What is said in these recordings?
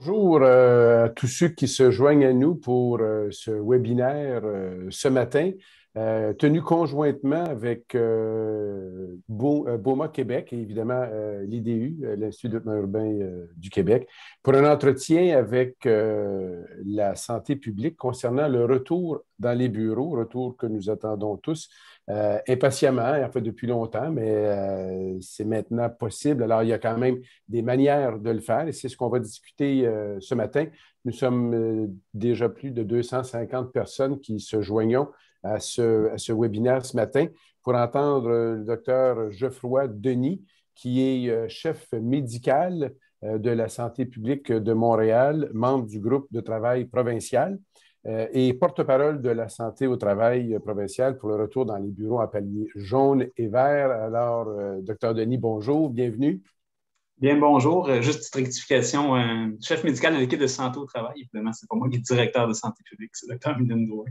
Bonjour à tous ceux qui se joignent à nous pour ce webinaire ce matin, tenu conjointement avec BOMA Québec et évidemment l'IDU, l'Institut de développement urbain du Québec, pour un entretien avec la santé publique concernant le retour dans les bureaux, retour que nous attendons tous impatiemment, en fait depuis longtemps, mais c'est maintenant possible. Alors, il y a quand même des manières de le faire et c'est ce qu'on va discuter ce matin. Nous sommes déjà plus de 250 personnes qui se joignent à ce webinaire ce matin pour entendre le docteur Geoffroy Denis, qui est chef médical de la santé publique de Montréal, membre du groupe de travail provincial et porte-parole de la santé au travail provincial pour le retour dans les bureaux en palier jaune et vert. Alors, docteur Denis, bonjour, bienvenue. Bien, bonjour. Juste petite rectification. Chef médical de l'équipe de santé au travail, évidemment, c'est pas moi qui est directeur de santé publique, c'est le docteur Mylène Drouin.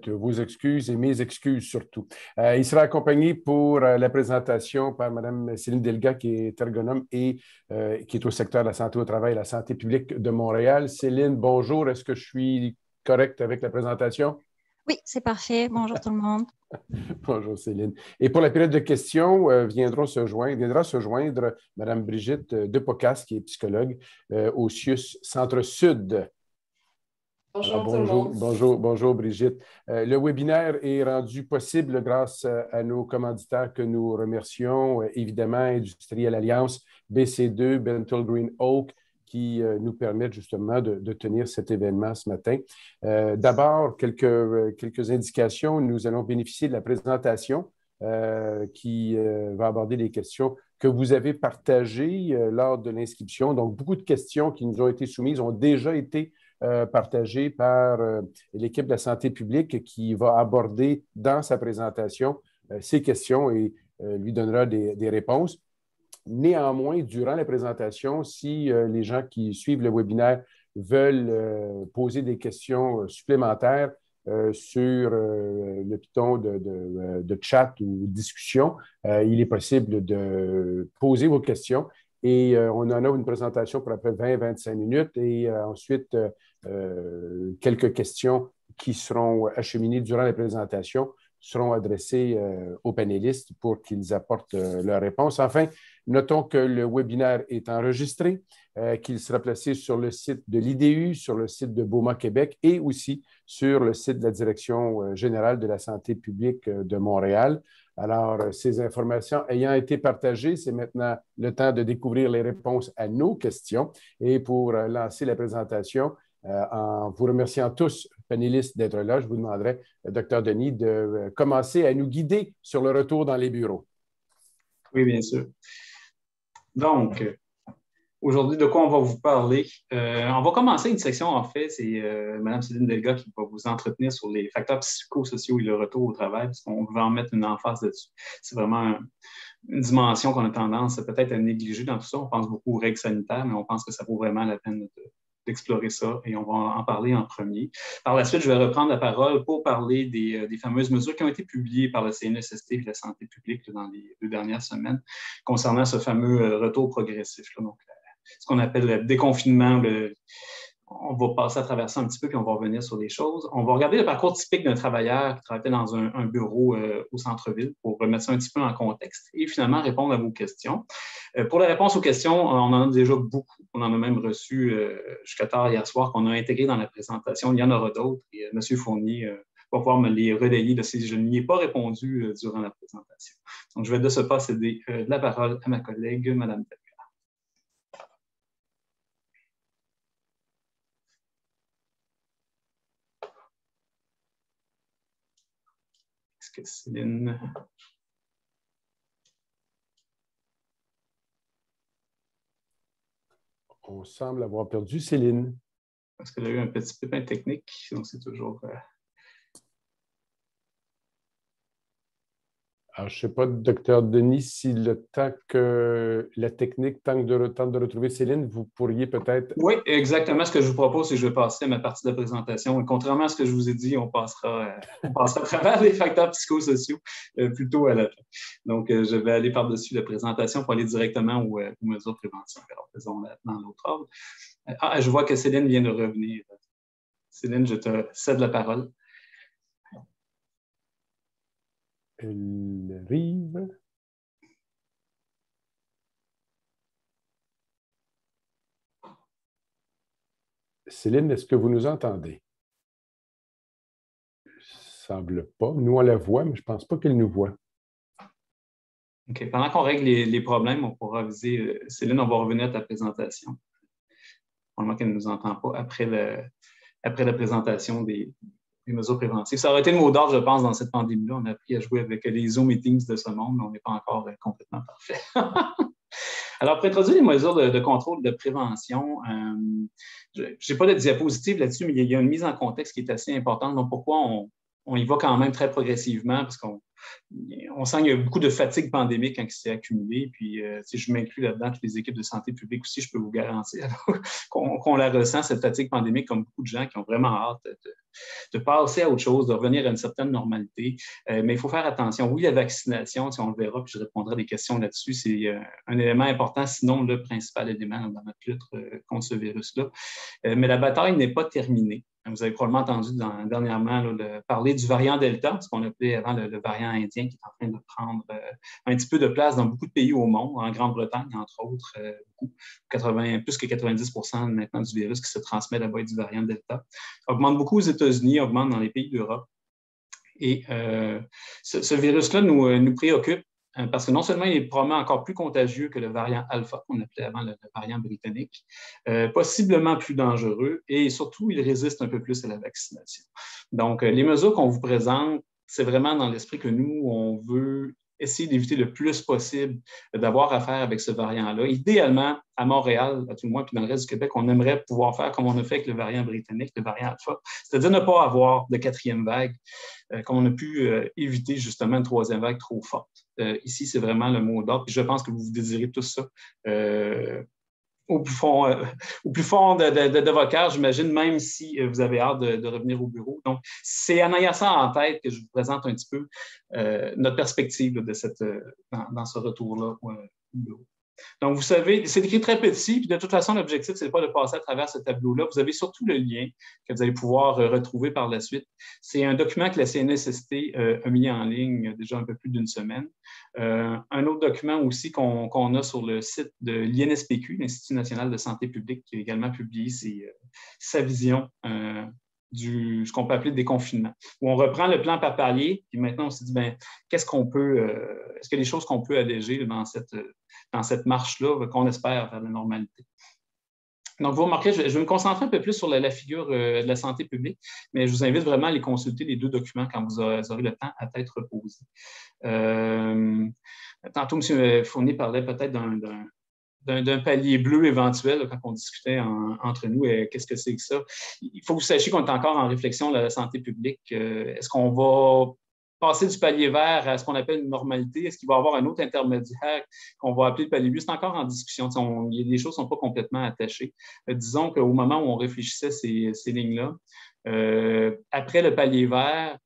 Vos excuses et mes excuses surtout. Il sera accompagné pour la présentation par Mme Céline Delga, qui est ergonome et qui est au secteur de la santé au travail et la santé publique de Montréal. Céline, bonjour. Est-ce que je suis correct avec la présentation? Oui, c'est parfait. Bonjour tout le monde. Bonjour Céline. Et pour la période de questions, viendra se joindre Mme Brigitte Depocas, qui est psychologue au CIUS Centre-Sud. Bonjour tout le monde. Bonjour Brigitte. Le webinaire est rendu possible grâce à nos commanditaires que nous remercions, évidemment, Industrielle Alliance, BC2, Bentall Green Oak, qui nous permettent justement de tenir cet événement ce matin. D'abord, quelques indications. Nous allons bénéficier de la présentation qui va aborder les questions que vous avez partagées lors de l'inscription. Donc, beaucoup de questions qui nous ont été soumises ont déjà été partagé par l'équipe de la santé publique qui va aborder dans sa présentation ces questions et lui donnera des réponses. Néanmoins, durant la présentation, si les gens qui suivent le webinaire veulent poser des questions supplémentaires sur le piton de chat ou discussion, il est possible de poser vos questions. Et on en a une présentation pour à peu près 20-25 minutes et ensuite quelques questions qui seront acheminées durant la présentation seront adressées aux panélistes pour qu'ils apportent leurs réponses. Enfin, notons que le webinaire est enregistré, qu'il sera placé sur le site de l'IDU, sur le site de BOMA Québec et aussi sur le site de la Direction générale de la santé publique de Montréal. Alors, ces informations ayant été partagées, c'est maintenant le temps de découvrir les réponses à nos questions. Et pour lancer la présentation, en vous remerciant tous, panélistes, d'être là, je vous demanderai, Dr. Denis, de commencer à nous guider sur le retour dans les bureaux. Oui, bien sûr. Donc, aujourd'hui, de quoi on va vous parler? On va commencer une section, en fait, c'est Mme Céline Delga qui va vous entretenir sur les facteurs psychosociaux et le retour au travail, parce qu'on va en mettre une emphase dessus. C'est vraiment une dimension qu'on a tendance peut-être à négliger dans tout ça. On pense beaucoup aux règles sanitaires, mais on pense que ça vaut vraiment la peine d'explorer ça et on va en parler en premier. Par la suite, je vais reprendre la parole pour parler des fameuses mesures qui ont été publiées par le CNESST et la santé publique dans les 2 dernières semaines concernant ce fameux retour progressif. Donc, ce qu'on appelle le déconfinement. On va passer à travers ça un petit peu, puis on va revenir sur les choses. On va regarder le parcours typique d'un travailleur qui travaillait dans un bureau au centre-ville pour remettre ça un petit peu en contexte et finalement répondre à vos questions. Pour la réponse aux questions, on en a déjà beaucoup. On en a même reçu jusqu'à tard hier soir qu'on a intégré dans la présentation. Il y en aura d'autres et M. Fournier va pouvoir me les relayer de si je n'y ai pas répondu durant la présentation. Donc, je vais de ce pas céder la parole à ma collègue, Mme Delga. Est-ce que Céline... On semble avoir perdu Céline. Parce qu'elle a eu un petit pépin technique, donc c'est toujours... Alors, je ne sais pas, docteur Denis, si le temps que la technique tente de retrouver Céline, vous pourriez peut-être... Oui, exactement. Ce que je vous propose, c'est que je vais passer à ma partie de la présentation. Et contrairement à ce que je vous ai dit, on passera à travers les facteurs psychosociaux plutôt à la fin. Donc, je vais aller par-dessus la présentation pour aller directement aux mesures préventives. Alors, faisons-la dans l'autre ordre. Je vois que Céline vient de revenir. Céline, je te cède la parole. Elle arrive. Céline, est-ce que vous nous entendez? Semble pas. Nous, on la voit, mais je ne pense pas qu'elle nous voit. OK. Pendant qu'on règle les problèmes, on pourra aviser Céline, on va revenir à ta présentation. Probablement qu'elle ne nous entend pas après la présentation des mesures préventives. Ça aurait été le mot d'ordre, je pense, dans cette pandémie-là. On a appris à jouer avec les Zoom meetings de ce monde, mais on n'est pas encore complètement parfait. Alors, pour introduire les mesures de contrôle de prévention, je n'ai pas de diapositive là-dessus, mais il y a une mise en contexte qui est assez importante. Donc, pourquoi on y va quand même très progressivement? Parce qu'on sent qu'il y a beaucoup de fatigue pandémique quand il s'est accumulé. Puis, si je m'inclus là-dedans, toutes les équipes de santé publique aussi, je peux vous garantir qu'on la ressent, cette fatigue pandémique, comme beaucoup de gens qui ont vraiment hâte de passer à autre chose, de revenir à une certaine normalité. Mais il faut faire attention. Oui, la vaccination, si on le verra, puis je répondrai à des questions là-dessus, c'est un élément important, sinon le principal élément dans notre lutte contre ce virus-là. Mais la bataille n'est pas terminée. Vous avez probablement entendu dernièrement parler du variant Delta, ce qu'on appelait avant le variant indien, qui est en train de prendre un petit peu de place dans beaucoup de pays au monde, en Grande-Bretagne, entre autres, plus que 90% maintenant du virus qui se transmet là-bas est du variant Delta. Augmente beaucoup aux États-Unis, augmente dans les pays d'Europe. Et ce virus-là nous préoccupe parce que non seulement il est probablement encore plus contagieux que le variant Alpha, qu'on appelait avant le variant britannique, possiblement plus dangereux et surtout, il résiste un peu plus à la vaccination. Donc, les mesures qu'on vous présente, c'est vraiment dans l'esprit que nous, on veut essayer d'éviter le plus possible d'avoir affaire avec ce variant-là. Idéalement, à Montréal, à tout le moins, puis dans le reste du Québec, on aimerait pouvoir faire comme on a fait avec le variant britannique, le variant Alpha, c'est-à-dire ne pas avoir de quatrième vague, comme on a pu éviter justement une troisième vague trop forte. Ici, c'est vraiment le mot d'ordre, puis je pense que vous désirez tout ça au plus fond de vos cœurs, j'imagine, même si vous avez hâte de revenir au bureau. Donc, c'est en ayant ça en tête que je vous présente un petit peu notre perspective là, dans ce retour-là au bureau. Donc, vous savez, c'est écrit très petit, puis de toute façon, l'objectif, ce n'est pas de passer à travers ce tableau-là. Vous avez surtout le lien que vous allez pouvoir retrouver par la suite. C'est un document que la CNESST a mis en ligne déjà un peu plus d'une semaine. Un autre document aussi qu'on a sur le site de l'INSPQ, l'Institut national de santé publique, qui a également publié sa vision ce qu'on peut appeler le déconfinement, où on reprend le plan par palier, puis maintenant on se dit, est-ce qu'il y a des choses qu'on peut alléger dans cette marche-là qu'on espère vers la normalité? Donc, vous remarquerez, je vais me concentrer un peu plus sur la figure de la santé publique, mais je vous invite vraiment à aller consulter les deux documents quand vous aurez le temps à tête reposée. Tantôt, M. Fournier parlait peut-être d'un palier bleu éventuel là, quand on discutait entre nous. Qu'est-ce que c'est que ça? Il faut que vous sachiez qu'on est encore en réflexion de la santé publique. Est-ce qu'on va passer du palier vert à ce qu'on appelle une normalité? Est-ce qu'il va y avoir un autre intermédiaire qu'on va appeler le palier bleu? C'est encore en discussion. Les choses ne sont pas complètement attachées. Disons qu'au moment où on réfléchissait ces lignes-là, après le palier vert,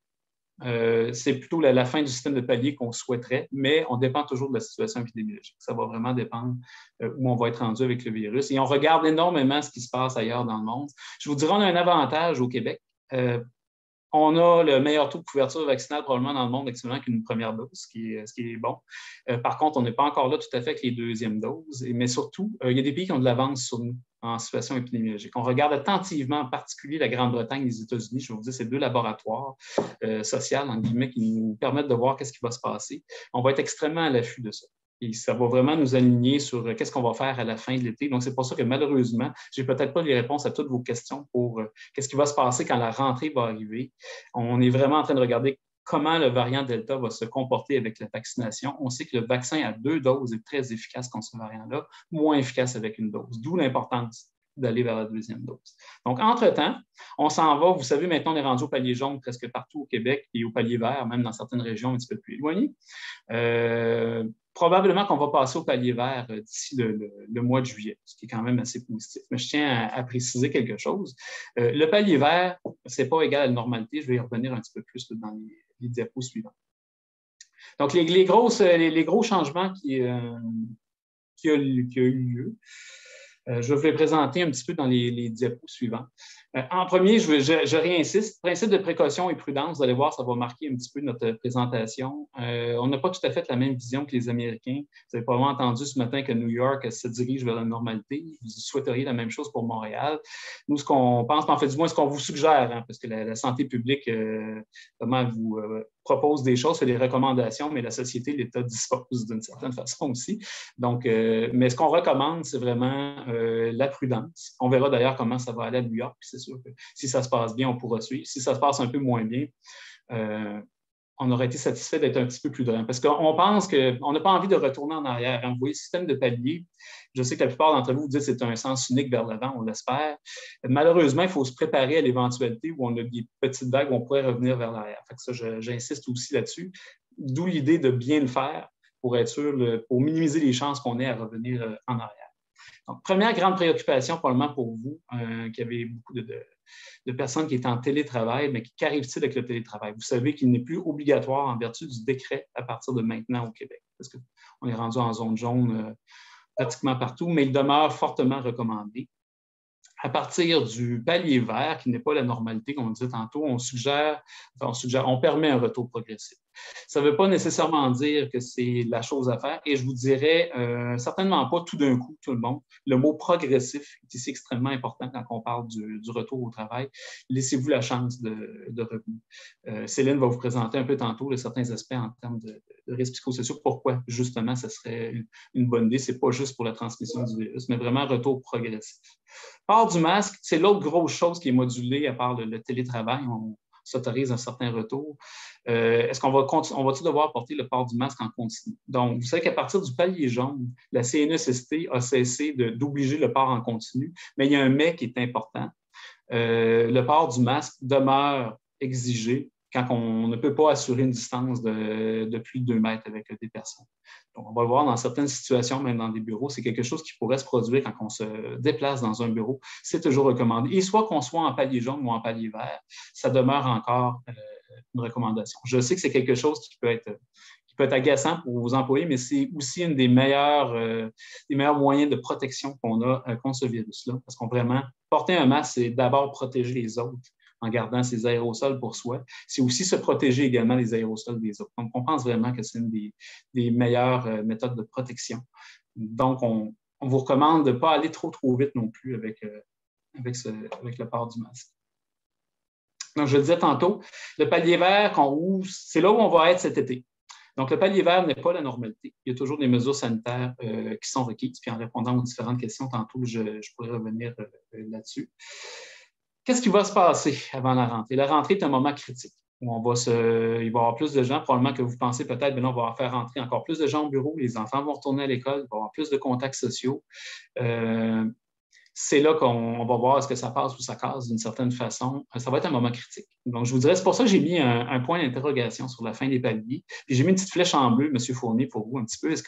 c'est plutôt la fin du système de palier qu'on souhaiterait, mais on dépend toujours de la situation épidémiologique. Ça va vraiment dépendre où on va être rendu avec le virus. Et on regarde énormément ce qui se passe ailleurs dans le monde. Je vous dirais, on a un avantage au Québec. On a le meilleur taux de couverture vaccinale probablement dans le monde actuellement qu'une première dose, ce qui est bon. Par contre, on n'est pas encore là tout à fait avec les deuxièmes doses, mais surtout, il y a des pays qui ont de l'avance sur nous en situation épidémiologique. On regarde attentivement, en particulier la Grande-Bretagne et les États-Unis. Je vais vous dire, c'est deux laboratoires sociaux, entre guillemets, qui nous permettent de voir qu'est-ce qui va se passer. On va être extrêmement à l'affût de ça. Et ça va vraiment nous aligner sur qu'est-ce qu'on va faire à la fin de l'été. Donc, c'est pour ça que malheureusement, je n'ai peut-être pas les réponses à toutes vos questions pour qu'est-ce qui va se passer quand la rentrée va arriver. On est vraiment en train de regarder comment le variant Delta va se comporter avec la vaccination. On sait que le vaccin à 2 doses est très efficace contre ce variant-là, moins efficace avec une dose, d'où l'importance d'aller vers la deuxième dose. Donc, entre-temps, on s'en va. Vous savez, maintenant, on est rendu au palier jaune presque partout au Québec et au palier vert, même dans certaines régions un petit peu plus éloignées. Probablement qu'on va passer au palier vert d'ici le mois de juillet, ce qui est quand même assez positif. Mais je tiens à préciser quelque chose. Le palier vert, ce n'est pas égal à la normalité. Je vais y revenir un petit peu plus dans les diapos suivants. Donc, les gros changements qui ont eu lieu, je vais vous les présenter un petit peu dans les diapos suivants. En premier, je réinsiste, principe de précaution et prudence, vous allez voir, ça va marquer un petit peu notre présentation. On n'a pas tout à fait la même vision que les Américains. Vous avez probablement entendu ce matin que New York se dirige vers la normalité. Vous souhaiteriez la même chose pour Montréal. Nous, ce qu'on pense, en fait, du moins, ce qu'on vous suggère, parce que la santé publique, comment vous propose des choses, fait des recommandations, mais la société, l'État dispose d'une certaine façon aussi. Donc, mais ce qu'on recommande, c'est vraiment la prudence. On verra d'ailleurs comment ça va aller à New York. C'est sûr que si ça se passe bien, on pourra suivre. Si ça se passe un peu moins bien, on aurait été satisfait d'être un petit peu plus prudent. Parce qu'on pense qu'on n'a pas envie de retourner en arrière. Vous voyez, le système de palier, je sais que la plupart d'entre vous vous dites que c'est un sens unique vers l'avant, on l'espère. Malheureusement, il faut se préparer à l'éventualité où on a des petites vagues où on pourrait revenir vers l'arrière. Fait que ça, j'insiste aussi là-dessus. D'où l'idée de bien le faire pour être sûr, pour minimiser les chances qu'on ait à revenir en arrière. Donc, première grande préoccupation probablement pour vous, qui avez beaucoup de personnes qui étaient en télétravail, mais qu'arrive-t-il avec le télétravail? Vous savez qu'il n'est plus obligatoire en vertu du décret à partir de maintenant au Québec, parce qu'on est rendu en zone jaune pratiquement partout, mais il demeure fortement recommandé. À partir du palier vert, qui n'est pas la normalité, comme on disait tantôt, on permet un retour progressif. Ça ne veut pas nécessairement dire que c'est la chose à faire, et je vous dirais certainement pas tout d'un coup, tout le monde. Le mot progressif est ici extrêmement important quand on parle du retour au travail. Laissez-vous la chance de revenir. Céline va vous présenter un peu tantôt certains aspects en termes de risques psychosociaux. Pourquoi, justement, ça serait une bonne idée. Ce n'est pas juste pour la transmission du virus, mais vraiment retour progressif. Port du masque, c'est l'autre grosse chose qui est modulée à part le télétravail. On s'autorise un certain retour. Est-ce qu'on va-t-il devoir porter le port du masque en continu? Donc, vous savez qu'à partir du palier jaune, la CNESST a cessé d'obliger le port en continu, mais il y a un mais qui est important. Le port du masque demeure exigé quand on ne peut pas assurer une distance de plus de 2 mètres avec des personnes. Donc, on va le voir dans certaines situations, même dans des bureaux, c'est quelque chose qui pourrait se produire quand on se déplace dans un bureau. C'est toujours recommandé. Et soit qu'on soit en palier jaune ou en palier vert, ça demeure encore une recommandation. Je sais que c'est quelque chose qui peut être agaçant pour vos employés, mais c'est aussi une des meilleurs moyens de protection qu'on a contre ce virus-là. Parce qu'on vraiment, porter un masque, c'est d'abord protéger les autres en gardant ses aérosols pour soi. C'est aussi se protéger également les aérosols des autres. Donc, on pense vraiment que c'est une des meilleures méthodes de protection. Donc, on vous recommande de ne pas aller trop vite non plus avec le port du masque. Donc, je le disais tantôt, le palier vert qu'on ouvre, c'est là où on va être cet été. Donc, le palier vert n'est pas la normalité. Il y a toujours des mesures sanitaires qui sont requises. Puis en répondant aux différentes questions, tantôt, je pourrais revenir là-dessus. Qu'est-ce qui va se passer avant la rentrée? La rentrée est un moment critique où il va y avoir plus de gens, probablement que vous pensez peut-être, mais là, on va faire rentrer encore plus de gens au bureau, les enfants vont retourner à l'école, il va y avoir plus de contacts sociaux. C'est là qu'on va voir est-ce que ça passe ou ça casse d'une certaine façon. Ça va être un moment critique. Donc, je vous dirais, c'est pour ça que j'ai mis un point d'interrogation sur la fin des paliers. Puis j'ai mis une petite flèche en bleu, M. Fournier, pour vous un petit peu. Je sais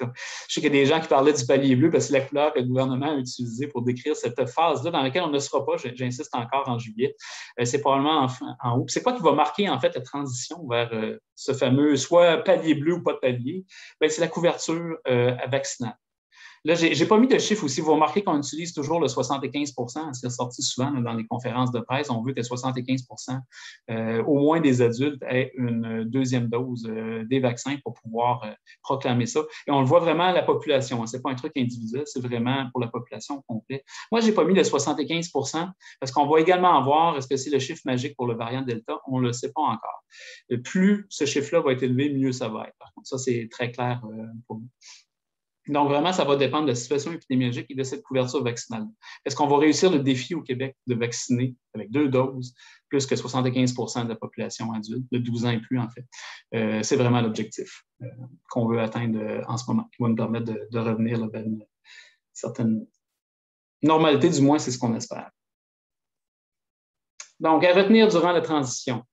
qu'il y a des gens qui parlaient du palier bleu parce que c'est la couleur que le gouvernement a utilisée pour décrire cette phase-là dans laquelle on ne sera pas, j'insiste encore, en juillet. C'est probablement en août. C'est quoi qui va marquer, en fait, la transition vers ce fameux soit palier bleu ou pas de palier? Bien, c'est la couverture vaccinale. Là, je n'ai pas mis de chiffre aussi. Vous remarquez qu'on utilise toujours le 75 %. C'est sorti souvent dans les conférences de presse. On veut que 75 % au moins des adultes aient une deuxième dose des vaccins pour pouvoir proclamer ça. Et on le voit vraiment à la population. Ce n'est pas un truc individuel, c'est vraiment pour la population complète. Moi, je n'ai pas mis le 75 % parce qu'on va également voir, est-ce que c'est le chiffre magique pour le variant Delta? On ne le sait pas encore. Plus ce chiffre-là va être élevé, mieux ça va être. Par contre, ça, c'est très clair pour nous. Donc, vraiment, ça va dépendre de la situation épidémiologique et de cette couverture vaccinale. Est-ce qu'on va réussir le défi au Québec de vacciner avec 2 doses, plus que 75 % de la population adulte, de 12 ans et plus, en fait? C'est vraiment l'objectif qu'on veut atteindre en ce moment, qui va nous permettre de revenir vers une certaine Normalité, du moins, c'est ce qu'on espère. Donc, à retenir durant la transition.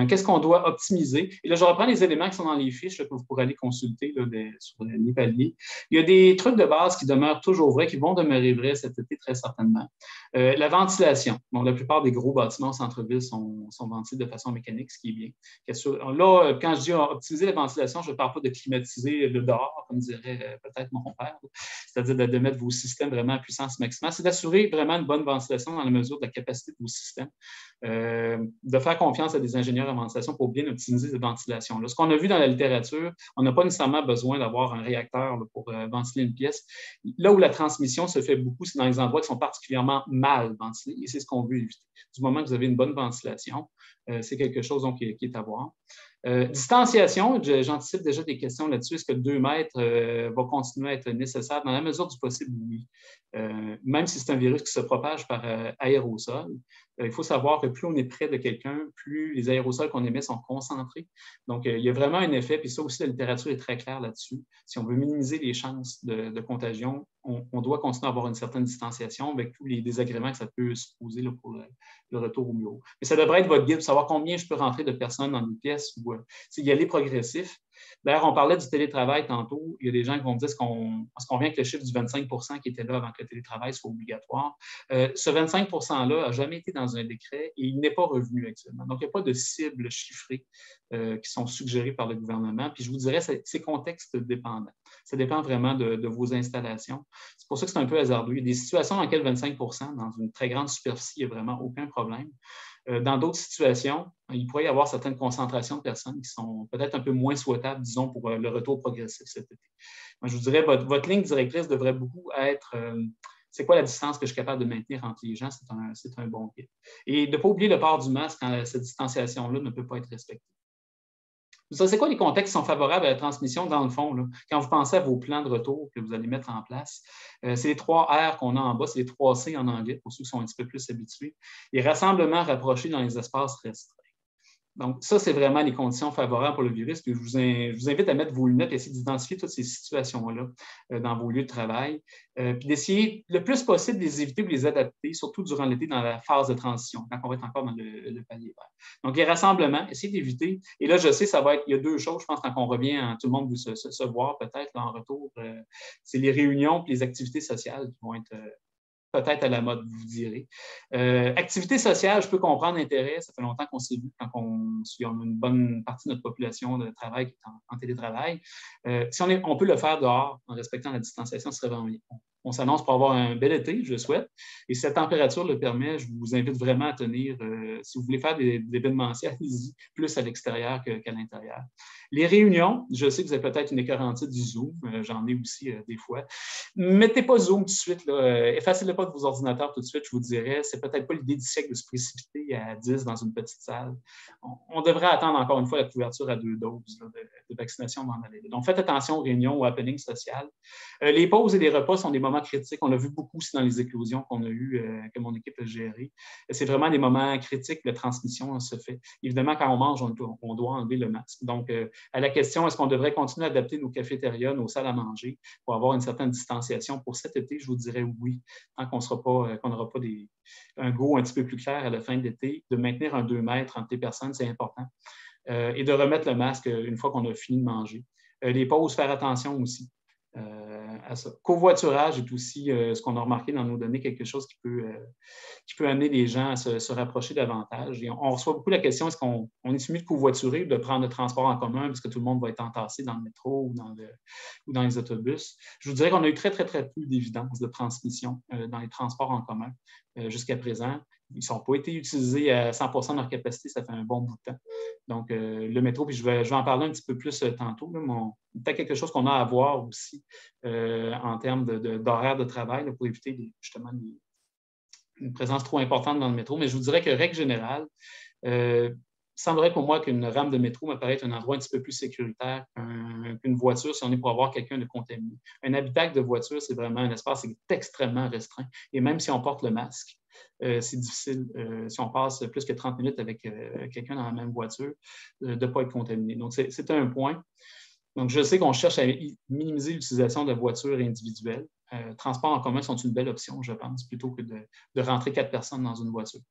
Qu'est-ce qu'on doit optimiser? Et là, je reprends les éléments qui sont dans les fiches là, que vous pourrez aller consulter là, sur les paliers. Il y a des trucs de base qui demeurent toujours vrais, qui vont demeurer vrais cet été très certainement. La ventilation. Bon, la plupart des gros bâtiments au centre-ville sont ventilés de façon mécanique, ce qui est bien. Là, quand je dis optimiser la ventilation, je ne parle pas de climatiser le dehors, comme dirait peut-être mon père, c'est-à-dire de mettre vos systèmes vraiment à puissance maximale. C'est d'assurer vraiment une bonne ventilation dans la mesure de la capacité de vos systèmes. De faire confiance à des ingénieurs en ventilation pour bien optimiser cette ventilation-là. Ce qu'on a vu dans la littérature, on n'a pas nécessairement besoin d'avoir un réacteur là, pour ventiler une pièce. Là où la transmission se fait beaucoup, c'est dans les endroits qui sont particulièrement mal ventilés, et c'est ce qu'on veut éviter. Du moment que vous avez une bonne ventilation, c'est quelque chose donc, qui est à voir. Distanciation, j'anticipe déjà des questions là-dessus. Est-ce que 2 mètres va continuer à être nécessaire? Dans la mesure du possible, oui. Même si c'est un virus qui se propage par aérosol, il faut savoir que plus on est près de quelqu'un, plus les aérosols qu'on émet sont concentrés. Donc, il y a vraiment un effet, puis ça aussi, la littérature est très claire là-dessus. Si on veut minimiser les chances de contagion, on doit continuer à avoir une certaine distanciation avec tous les désagréments que ça peut supposer là, pour le retour au bureau. Mais ça devrait être votre guide pour savoir combien je peux rentrer de personnes dans une pièce ou y aller progressif. D'ailleurs, on parlait du télétravail tantôt. Il y a des gens qui vont me dire est-ce qu'on revient avec le chiffre du 25 % qui était là avant que le télétravail soit obligatoire. Ce 25 % -là n'a jamais été dans un décret et il n'est pas revenu actuellement. Donc, il n'y a pas de cibles chiffrées qui sont suggérées par le gouvernement. Puis, je vous dirais, c'est contexte dépendant. Ça dépend vraiment de vos installations. C'est pour ça que c'est un peu hasardeux. Il y a des situations dans lesquelles 25 % dans une très grande superficie, il n'y a vraiment aucun problème. Dans d'autres situations, il pourrait y avoir certaines concentrations de personnes qui sont peut-être un peu moins souhaitables, disons, pour le retour progressif cet été. Moi, je vous dirais, votre ligne directrice devrait beaucoup être c'est quoi la distance que je suis capable de maintenir entre les gens? C'est un bon guide. Et de ne pas oublier le port du masque quand cette distanciation-là ne peut pas être respectée. Ça, c'est quoi les contextes qui sont favorables à la transmission dans le fond? Là? Quand vous pensez à vos plans de retour que vous allez mettre en place, c'est les 3 R qu'on a en bas, c'est les 3 C en anglais pour ceux qui sont un petit peu plus habitués. Les rassemblements rapprochés dans les espaces restreints. Donc, ça, c'est vraiment les conditions favorables pour le virus. Puis je vous invite à mettre vos lunettes et essayer d'identifier toutes ces situations-là dans vos lieux de travail. Puis d'essayer le plus possible de les éviter ou de les adapter, surtout durant l'été, dans la phase de transition, quand on va être encore dans le palier vert. Donc, les rassemblements, essayez d'éviter. Et là, je sais, il y a 2 choses, je pense, quand on revient, tout le monde veut se voir peut-être en retour. C'est les réunions et les activités sociales qui vont être peut-être à la mode, vous direz. Activité sociale, je peux comprendre l'intérêt. Ça fait longtemps qu'on s'est vu quand on a une bonne partie de notre population de travail qui est en télétravail. Si on peut le faire dehors en respectant la distanciation, ce serait vraiment bien. On s'annonce pour avoir un bel été, je le souhaite. Et si la température le permet, je vous invite vraiment à tenir, si vous voulez faire des événementiels, allez-y, plus à l'extérieur qu'à l'intérieur. Les réunions, je sais que vous avez peut-être une écœurantite du Zoom, j'en ai aussi des fois. Mettez pas Zoom tout de suite, effacez-le pas de vos ordinateurs tout de suite, je vous dirais. C'est peut-être pas l'idée du siècle de se précipiter à 10 dans une petite salle. On devrait attendre encore une fois la couverture à 2 doses de vaccination avant d'aller. Donc, faites attention aux réunions, aux happenings sociales. Les pauses et les repas sont des moments critiques. On l'a vu beaucoup aussi dans les éclosions qu'on a eues, que mon équipe a gérées. C'est vraiment des moments critiques, la transmission se fait. Évidemment, quand on mange, on doit enlever le masque. Donc, à la question, est-ce qu'on devrait continuer à adapter nos cafétérias, nos salles à manger pour avoir une certaine distanciation? Pour cet été, je vous dirais oui, tant qu'on n'aura pas un go un petit peu plus clair à la fin de l'été. De maintenir un 2 mètres entre les personnes, c'est important. Et de remettre le masque une fois qu'on a fini de manger. Les pauses, faire attention aussi. À ça. Covoiturage est aussi ce qu'on a remarqué dans nos données, quelque chose qui peut amener les gens à se rapprocher davantage. Et on reçoit beaucoup la question, est-ce qu'on est mieux de covoiturer ou de prendre le transport en commun parce que tout le monde va être entassé dans le métro ou dans les autobus? Je vous dirais qu'on a eu très, très, très peu d'évidence de transmission dans les transports en commun jusqu'à présent. Ils n'ont pas été utilisés à 100 % de leur capacité, ça fait un bon bout de temps. Donc, le métro, puis je vais en parler un petit peu plus tantôt, peut-être quelque chose qu'on a à voir aussi en termes d'horaire de travail là, pour éviter justement une présence trop importante dans le métro. Mais je vous dirais que, règle générale, il semblerait pour moi qu'une rame de métro me paraît être un endroit un petit peu plus sécuritaire qu'une voiture si on est pour avoir quelqu'un de contaminé. Un habitacle de voiture, c'est vraiment un espace qui est extrêmement restreint. Et même si on porte le masque, c'est difficile, si on passe plus que 30 minutes avec quelqu'un dans la même voiture, de ne pas être contaminé. Donc, c'est un point. Donc, je sais qu'on cherche à minimiser l'utilisation de voitures individuelles. transports en commun sont une belle option, je pense, plutôt que de rentrer 4 personnes dans une voiture.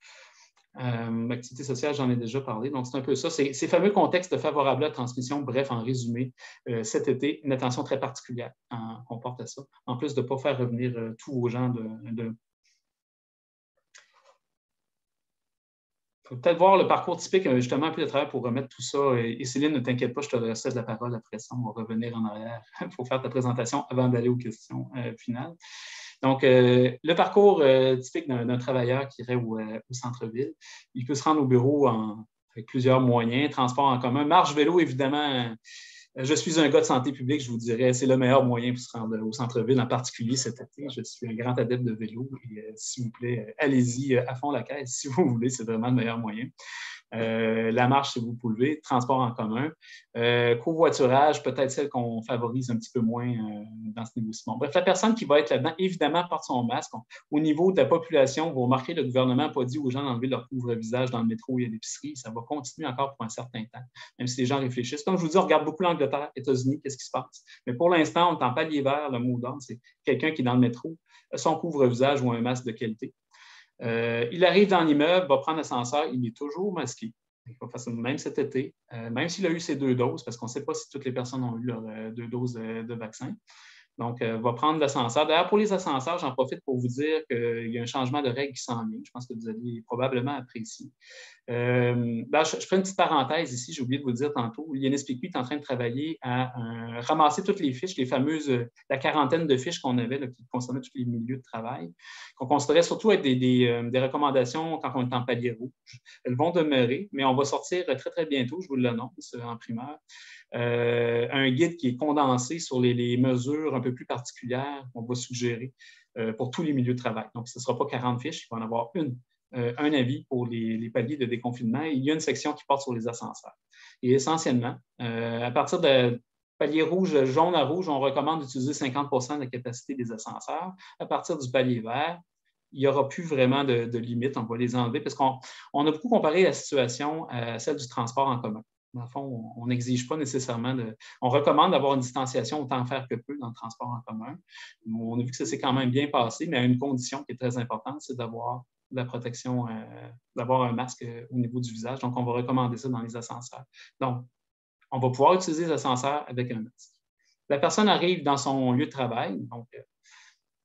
Activité sociale, j'en ai déjà parlé, donc c'est un peu ça. Ces fameux contextes favorables à la transmission, bref, en résumé, cet été, une attention très particulière qu'on porte à ça, en plus de ne pas faire revenir tous vos gens de faut peut-être voir le parcours typique, justement, un peu de travail pour remettre tout ça. Et Céline, ne t'inquiète pas, je te laisserai de la parole après ça. On va revenir en arrière pour faire ta présentation avant d'aller aux questions finales. Donc, le parcours typique d'un travailleur qui irait au centre-ville, il peut se rendre au bureau avec plusieurs moyens, transport en commun, marche, vélo, évidemment. Je suis un gars de santé publique, je vous dirais, c'est le meilleur moyen pour se rendre au centre-ville, en particulier cet été. Je suis un grand adepte de vélo et s'il vous plaît, allez-y à fond la caisse si vous voulez, c'est vraiment le meilleur moyen. La marche, si vous pouvez, transport en commun, covoiturage, peut-être celle qu'on favorise un petit peu moins dans ce niveau-ci. Bon, bref, la personne qui va être là-dedans, évidemment, porte son masque. Au niveau de la population, vous remarquez, le gouvernement n'a pas dit aux gens d'enlever leur couvre-visage dans le métro et à l'épicerie. Ça va continuer encore pour un certain temps, même si les gens réfléchissent. Comme je vous dis, on regarde beaucoup l'Angleterre, États-Unis, qu'est-ce qui se passe. Mais pour l'instant, on est en palier vert, le mot d'ordre, c'est quelqu'un qui est dans le métro, son couvre-visage ou un masque de qualité. Il arrive dans l'immeuble, va prendre l'ascenseur, il est toujours masqué. Il va faire ça même cet été, même s'il a eu ses 2 doses, parce qu'on ne sait pas si toutes les personnes ont eu leurs 2 doses de vaccin. Donc, va prendre l'ascenseur. D'ailleurs, pour les ascenseurs, j'en profite pour vous dire qu'il y a un changement de règle qui s'en vient. Je pense que vous allez probablement apprécier. Je ferai une petite parenthèse ici, j'ai oublié de vous le dire tantôt. L'INSPQ est en train de travailler à ramasser toutes les fiches, les fameuses, la quarantaine de fiches qu'on avait là, qui concernaient tous les milieux de travail, qu'on considérait surtout être des recommandations quand on est en palier rouge. Elles vont demeurer, mais on va sortir très, très bientôt, je vous l'annonce en primeur, un guide qui est condensé sur les mesures un peu plus particulières qu'on va suggérer pour tous les milieux de travail. Donc, ce ne sera pas 40 fiches, il va en avoir un avis pour les paliers de déconfinement. Il y a une section qui porte sur les ascenseurs. Et essentiellement, à partir de palier rouge, jaune à rouge, on recommande d'utiliser 50 % de la capacité des ascenseurs. À partir du palier vert, il n'y aura plus vraiment de limite. On va les enlever parce qu'on a beaucoup comparé la situation à celle du transport en commun. Dans le fond, on n'exige pas nécessairement on recommande d'avoir une distanciation autant faire que peu dans le transport en commun. On a vu que ça s'est quand même bien passé, mais à une condition qui est très importante, c'est d'avoir de la protection, d'avoir un masque au niveau du visage. Donc, on va recommander ça dans les ascenseurs. Donc, on va pouvoir utiliser les ascenseurs avec un masque. La personne arrive dans son lieu de travail. Donc,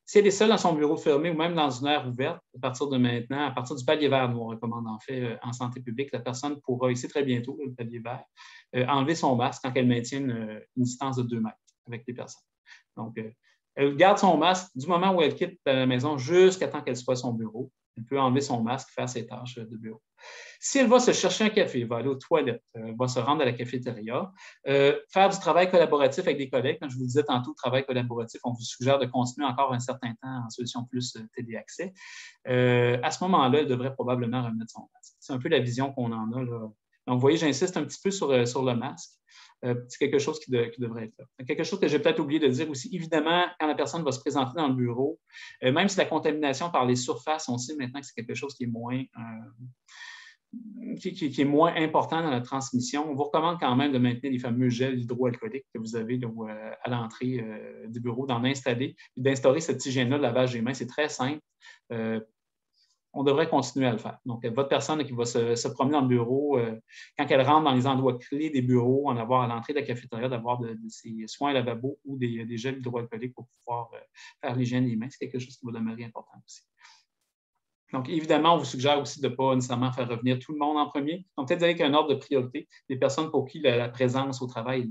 si elle est seule dans son bureau fermé ou même dans une aire ouverte, à partir de maintenant, à partir du palier vert, nous on recommande en fait en santé publique, la personne pourra, ici très bientôt, le palier vert, enlever son masque quand elle maintient une distance de 2 mètres avec les personnes. Donc, elle garde son masque du moment où elle quitte la maison jusqu'à temps qu'elle soit à son bureau. Elle peut enlever son masque, faire ses tâches de bureau. Si elle va se chercher un café, va aller aux toilettes, va se rendre à la cafétéria, faire du travail collaboratif avec des collègues, comme je vous disais tantôt, travail collaboratif, on vous suggère de continuer encore un certain temps en solution plus téléaccès. À ce moment-là, elle devrait probablement remettre son masque. C'est un peu la vision qu'on en a là. Donc, vous voyez, j'insiste un petit peu sur le masque. C'est quelque chose qui devrait être là. Quelque chose que j'ai peut-être oublié de dire aussi, évidemment, quand la personne va se présenter dans le bureau, même si la contamination par les surfaces, on sait maintenant que c'est quelque chose qui est moins important dans la transmission, on vous recommande quand même de maintenir les fameux gels hydroalcooliques que vous avez à l'entrée du bureau, d'en installer et d'instaurer cette hygiène-là de lavage des mains. C'est très simple. On devrait continuer à le faire. Donc, votre personne qui va se promener dans le bureau, quand elle rentre dans les endroits clés des bureaux, en avoir à l'entrée de la cafétéria, d'avoir de ses soins à lavabo ou des gels hydroalcooliques pour pouvoir faire l'hygiène des mains, c'est quelque chose qui va demeurer important aussi. Donc, évidemment, on vous suggère aussi de ne pas nécessairement faire revenir tout le monde en premier. Donc, peut-être avec un ordre de priorité, des personnes pour qui la présence au travail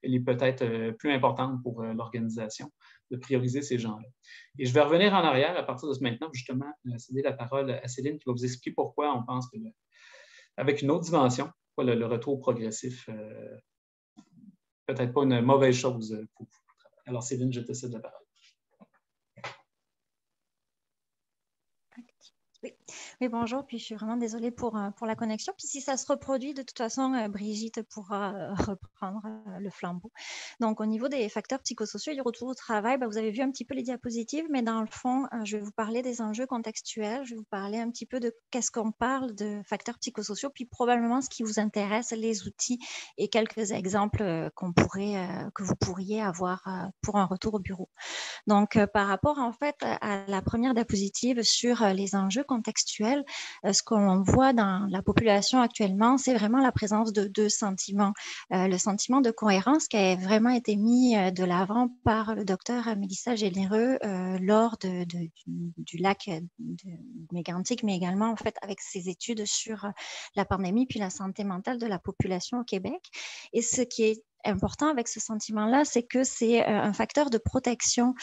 elle est peut-être plus importante pour l'organisation, de prioriser ces gens-là. Et je vais revenir en arrière à partir de ce maintenant, justement, céder la parole à Céline qui va vous expliquer pourquoi on pense que, avec une autre dimension, le retour progressif, peut-être pas une mauvaise chose pour vous. Alors, Céline, je te cède la parole. Oui. Oui, bonjour, puis je suis vraiment désolée pour la connexion. Puis si ça se reproduit, de toute façon, Brigitte pourra reprendre le flambeau. Donc, au niveau des facteurs psychosociaux et du retour au travail, vous avez vu un petit peu les diapositives, mais dans le fond, je vais vous parler des enjeux contextuels. Je vais vous parler un petit peu de qu'est-ce qu'on parle de facteurs psychosociaux, puis probablement ce qui vous intéresse, les outils et quelques exemples que vous pourriez avoir pour un retour au bureau. Donc, par rapport en fait à la première diapositive sur les enjeux contextuels, ce qu'on voit dans la population actuellement, c'est vraiment la présence de deux sentiments. Le sentiment de cohérence qui a vraiment été mis de l'avant par le docteur Mélissa Généreux lors du lac mégantic, mais également en fait avec ses études sur la pandémie puis la santé mentale de la population au Québec. Et ce qui est important avec ce sentiment-là, c'est que c'est un facteur de protection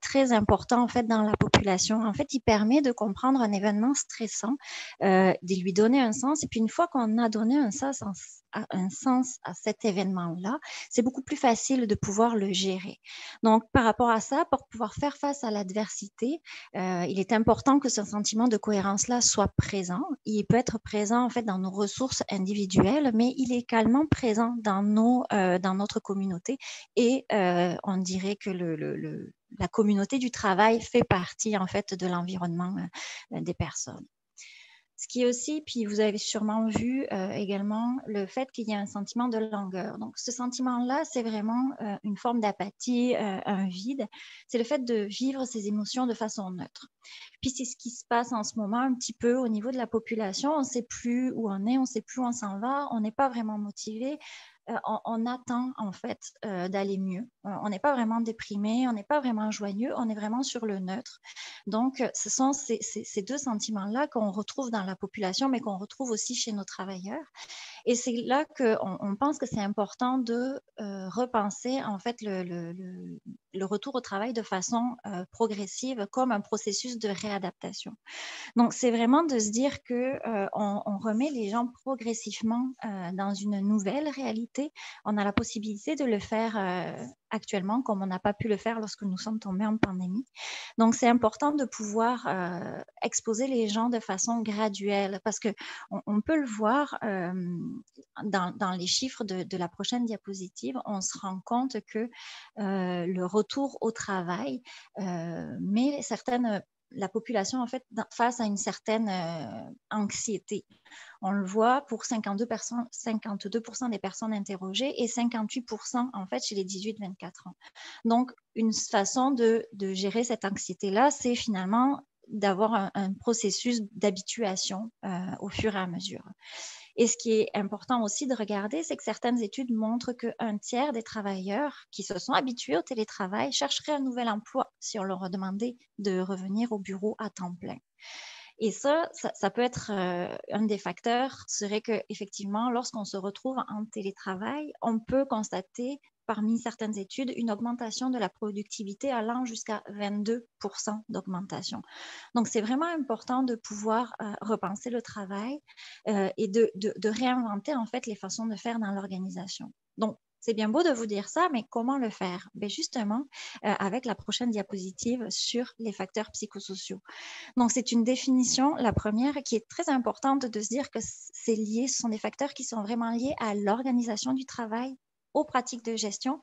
très important en fait dans la population. En fait, il permet de comprendre un événement stressant, de lui donner un sens. Et puis une fois qu'on a donné un sens à cet événement-là, c'est beaucoup plus facile de pouvoir le gérer. Donc, par rapport à ça, pour pouvoir faire face à l'adversité, il est important que ce sentiment de cohérence-là soit présent. Il peut être présent en fait dans nos ressources individuelles, mais il est également présent dans notre communauté. Et on dirait que la communauté du travail fait partie en fait de l'environnement des personnes. Ce qui est aussi, puis vous avez sûrement vu également le fait qu'il y a un sentiment de langueur. Donc, ce sentiment-là, c'est vraiment une forme d'apathie, un vide. C'est le fait de vivre ces émotions de façon neutre. Puis, c'est ce qui se passe en ce moment un petit peu au niveau de la population. On ne sait plus où on est, on ne sait plus où on s'en va, on n'est pas vraiment motivé. On attend en fait d'aller mieux. On n'est pas vraiment déprimé, on n'est pas vraiment joyeux, on est vraiment sur le neutre. Donc, ce sont ces deux sentiments-là qu'on retrouve dans la population, mais qu'on retrouve aussi chez nos travailleurs. Et c'est là qu'on pense que c'est important de repenser en fait le retour au travail de façon progressive comme un processus de réadaptation. Donc, c'est vraiment de se dire qu'on remet les gens progressivement dans une nouvelle réalité. On a la possibilité de le faire actuellement comme on n'a pas pu le faire lorsque nous sommes tombés en pandémie. Donc, c'est important de pouvoir exposer les gens de façon graduelle parce qu'on peut le voir dans les chiffres de la prochaine diapositive, on se rend compte que le retour au travail met la population, en fait, face à une certaine anxiété. On le voit pour 52% des personnes interrogées et 58% en fait chez les 18-24 ans. Donc, une façon de gérer cette anxiété-là, c'est finalement d'avoir un processus d'habituation au fur et à mesure. Et ce qui est important aussi de regarder, c'est que certaines études montrent qu'un tiers des travailleurs qui se sont habitués au télétravail chercheraient un nouvel emploi si on leur demandait de revenir au bureau à temps plein. Et ça peut être un des facteurs, serait qu'effectivement, lorsqu'on se retrouve en télétravail, on peut constater parmi certaines études une augmentation de la productivité allant jusqu'à 22% d'augmentation. Donc, c'est vraiment important de pouvoir repenser le travail et de réinventer en fait les façons de faire dans l'organisation. Donc, c'est bien beau de vous dire ça, mais comment le faire? Bien, justement, avec la prochaine diapositive sur les facteurs psychosociaux. Donc, c'est une définition, la première, qui est très importante de se dire que ce sont des facteurs qui sont vraiment liés à l'organisation du travail, aux pratiques de gestion,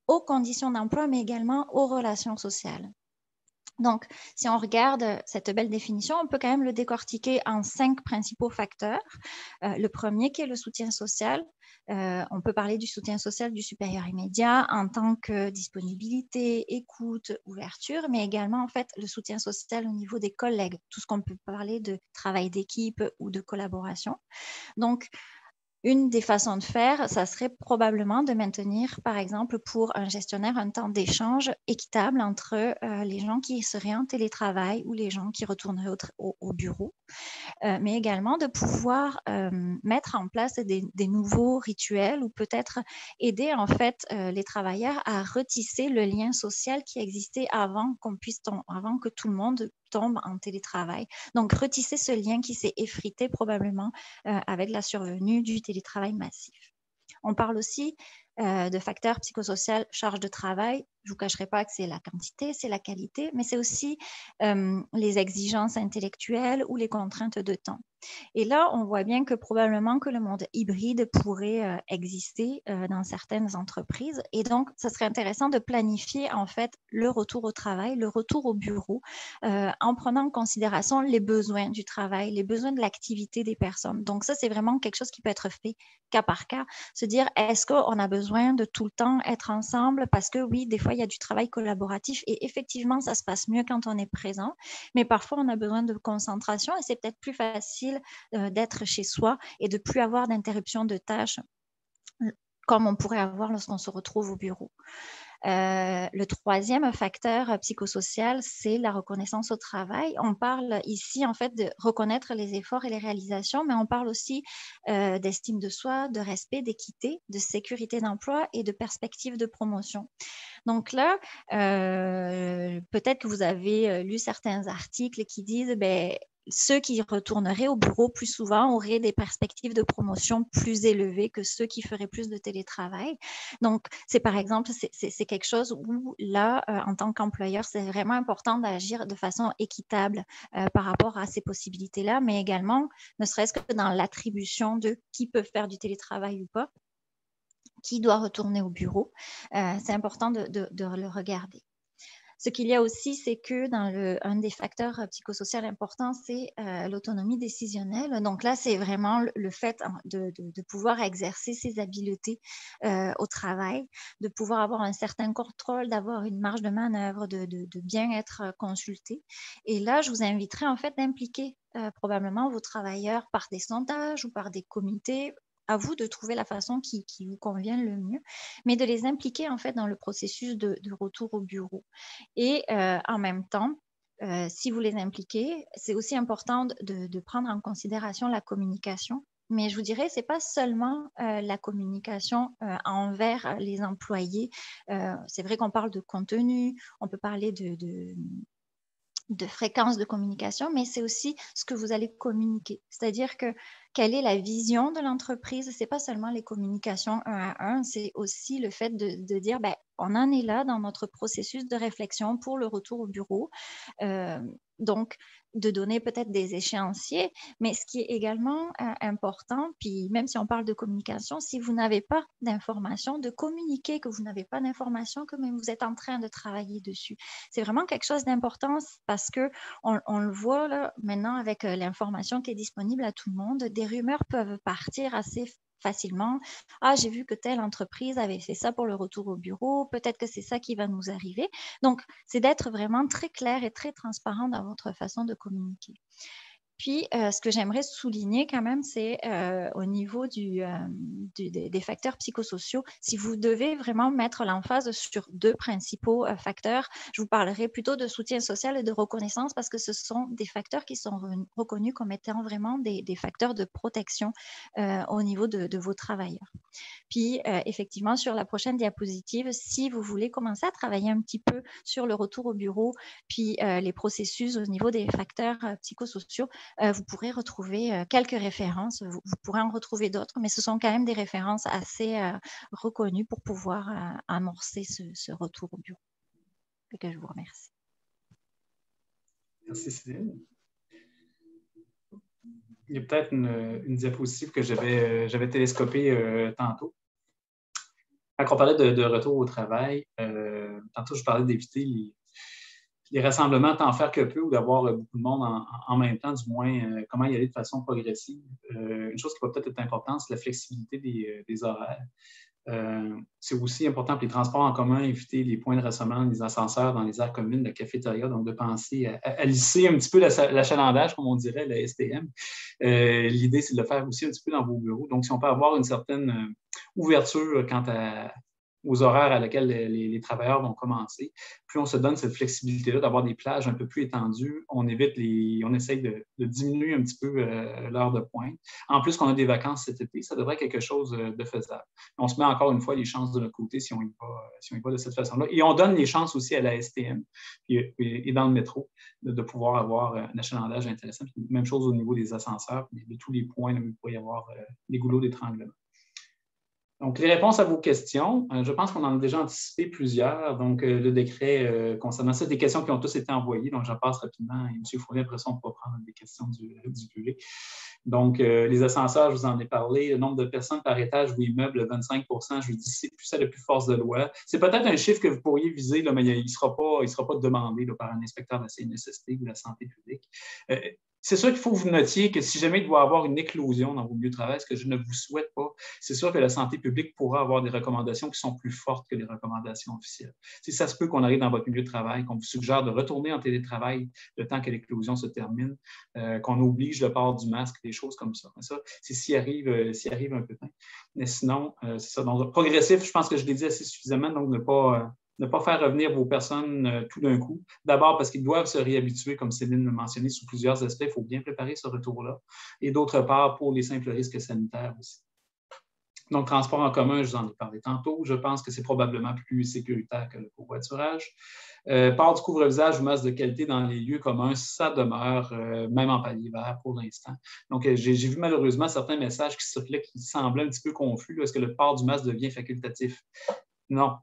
aux conditions d'emploi, mais également aux relations sociales. Donc, si on regarde cette belle définition, on peut quand même le décortiquer en 5 principaux facteurs. Le premier qui est le soutien social. On peut parler du soutien social du supérieur immédiat en tant que disponibilité, écoute, ouverture, mais également en fait le soutien social au niveau des collègues, tout ce qu'on peut parler de travail d'équipe ou de collaboration. Donc, une des façons de faire, ça serait probablement de maintenir, par exemple, pour un gestionnaire, un temps d'échange équitable entre les gens qui seraient en télétravail ou les gens qui retourneraient au bureau, mais également de pouvoir mettre en place des nouveaux rituels ou peut-être aider en fait les travailleurs à retisser le lien social qui existait avant que tout le monde tombe en télétravail. Donc, retisser ce lien qui s'est effrité probablement avec la survenue du télétravail massif. On parle aussi de facteurs psychosociaux, charge de travail. Je ne vous cacherai pas que c'est la quantité, c'est la qualité, mais c'est aussi les exigences intellectuelles ou les contraintes de temps. Et là, on voit bien que probablement que le monde hybride pourrait exister dans certaines entreprises. Et donc, ça serait intéressant de planifier en fait le retour au travail, le retour au bureau, en prenant en considération les besoins du travail, les besoins de l'activité des personnes. Donc ça, c'est vraiment quelque chose qui peut être fait cas par cas. Se dire, est-ce qu'on a besoin de tout le temps être ensemble? Parce que oui, des fois, il y a du travail collaboratif et effectivement, ça se passe mieux quand on est présent. Mais parfois, on a besoin de concentration et c'est peut-être plus facile d'être chez soi et de ne plus avoir d'interruption de tâches comme on pourrait avoir lorsqu'on se retrouve au bureau. Le troisième facteur psychosocial, c'est la reconnaissance au travail. On parle ici, en fait, de reconnaître les efforts et les réalisations, mais on parle aussi d'estime de soi, de respect, d'équité, de sécurité d'emploi et de perspective de promotion. Donc là, peut-être que vous avez lu certains articles qui disent ceux qui retourneraient au bureau plus souvent auraient des perspectives de promotion plus élevées que ceux qui feraient plus de télétravail. Donc, c'est par exemple, c'est quelque chose où là, en tant qu'employeur, c'est vraiment important d'agir de façon équitable par rapport à ces possibilités-là, mais également, ne serait-ce que dans l'attribution de qui peut faire du télétravail ou pas, qui doit retourner au bureau. C'est important de le regarder. Ce qu'il y a aussi, c'est que un des facteurs psychosociaux importants, c'est l'autonomie décisionnelle. Donc là, c'est vraiment le fait de pouvoir exercer ses habiletés au travail, de pouvoir avoir un certain contrôle, d'avoir une marge de manœuvre, de bien être consulté. Et là, je vous inviterai en fait d'impliquer probablement vos travailleurs par des sondages ou par des comités. À vous de trouver la façon qui vous convient le mieux, mais de les impliquer en fait dans le processus de retour au bureau. Et en même temps, si vous les impliquez, c'est aussi important de prendre en considération la communication. Mais je vous dirais, ce n'est pas seulement la communication envers les employés. C'est vrai qu'on parle de contenu, on peut parler de fréquence de communication, mais c'est aussi ce que vous allez communiquer. C'est-à-dire que quelle est la vision de l'entreprise? Ce n'est pas seulement les communications un à un, c'est aussi le fait de dire, on en est là dans notre processus de réflexion pour le retour au bureau. Donc, de donner peut-être des échéanciers, mais ce qui est également important, puis même si on parle de communication, si vous n'avez pas d'informations, de communiquer que vous n'avez pas d'informations, que même vous êtes en train de travailler dessus. C'est vraiment quelque chose d'important parce qu'on le voit là, maintenant avec l'information qui est disponible à tout le monde, des rumeurs peuvent partir assez facilement. Ah, j'ai vu que telle entreprise avait fait ça pour le retour au bureau, peut-être que c'est ça qui va nous arriver. Donc, c'est d'être vraiment très clair et très transparent dans votre façon de communiquer. Puis, ce que j'aimerais souligner quand même, c'est au niveau des facteurs psychosociaux, si vous devez vraiment mettre l'emphase sur deux principaux facteurs, je vous parlerai plutôt de soutien social et de reconnaissance parce que ce sont des facteurs qui sont reconnus comme étant vraiment des facteurs de protection au niveau de vos travailleurs. Puis, effectivement, sur la prochaine diapositive, si vous voulez commencer à travailler un petit peu sur le retour au bureau, puis les processus au niveau des facteurs psychosociaux, vous pourrez retrouver quelques références. Vous pourrez en retrouver d'autres, mais ce sont quand même des références assez reconnues pour pouvoir amorcer ce retour au bureau. Je vous remercie. Merci, Céline. Il y a peut-être une diapositive que j'avais télescopée tantôt. Quand on parlait de retour au travail, tantôt je parlais d'éviter les rassemblements tant faire que peu ou d'avoir beaucoup de monde en même temps, du moins comment y aller de façon progressive. Une chose qui va peut-être être importante, c'est la flexibilité des horaires. C'est aussi important pour les transports en commun, éviter les points de rassemblement, les ascenseurs dans les aires communes, la cafétéria, donc de penser à lisser un petit peu l'achalandage, comme on dirait, la STM. L'idée, c'est de le faire aussi un petit peu dans vos bureaux. Donc, si on peut avoir une certaine ouverture quant aux horaires à laquelle les travailleurs vont commencer, plus on se donne cette flexibilité-là d'avoir des plages un peu plus étendues, on essaye de diminuer un petit peu l'heure de pointe. En plus qu'on a des vacances cet été, ça devrait être quelque chose de faisable. On se met encore une fois les chances de notre côté si on y va de cette façon-là. Et on donne les chances aussi à la STM et dans le métro de pouvoir avoir un achalandage intéressant. Puis, même chose au niveau des ascenseurs, de tous les points où il pourrait y avoir des goulots d'étranglement. Donc, les réponses à vos questions, je pense qu'on en a déjà anticipé plusieurs. Donc, le décret concernant ça, des questions qui ont tous été envoyées. Donc, j'en passe rapidement. Et M. Fournier, après ça, on pourra prendre des questions du public. Donc, les ascenseurs, je vous en ai parlé. Le nombre de personnes par étage ou immeuble, 25 je vous dis, c'est plus ça de plus force de loi. C'est peut-être un chiffre que vous pourriez viser, là, mais il ne sera pas demandé là, par un inspecteur de la CNSST ou de la santé publique. C'est sûr qu'il faut que vous notiez que si jamais il doit y avoir une éclosion dans vos milieux de travail, ce que je ne vous souhaite pas, c'est sûr que la santé publique pourra avoir des recommandations qui sont plus fortes que les recommandations officielles. Si ça se peut qu'on arrive dans votre milieu de travail, qu'on vous suggère de retourner en télétravail le temps que l'éclosion se termine, qu'on oblige le port du masque, des choses comme ça. Mais ça, c'est s'il arrive un peu de temps. Mais sinon, c'est ça. Donc, progressif, je pense que je l'ai dit assez suffisamment, donc ne pas faire revenir vos personnes tout d'un coup. D'abord parce qu'ils doivent se réhabituer, comme Céline l'a mentionné, sous plusieurs aspects. Il faut bien préparer ce retour-là. Et d'autre part, pour les simples risques sanitaires aussi. Donc, transport en commun, je vous en ai parlé tantôt. Je pense que c'est probablement plus sécuritaire que le covoiturage. Port du couvre-visage ou masque de qualité dans les lieux communs, ça demeure, même en palier vert pour l'instant. Donc, j'ai vu malheureusement certains messages qui circulaient qui semblaient un petit peu confus. Est-ce que le port du masque devient facultatif? Non.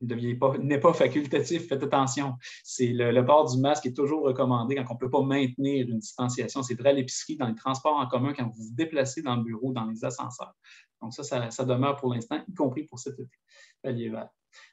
Il n'est pas facultatif, faites attention. Le port du masque est toujours recommandé quand on ne peut pas maintenir une distanciation. C'est vrai à l'épicerie, dans les transports en commun, quand vous vous déplacez dans le bureau, dans les ascenseurs. Donc ça demeure pour l'instant, y compris pour cet été, palier vert.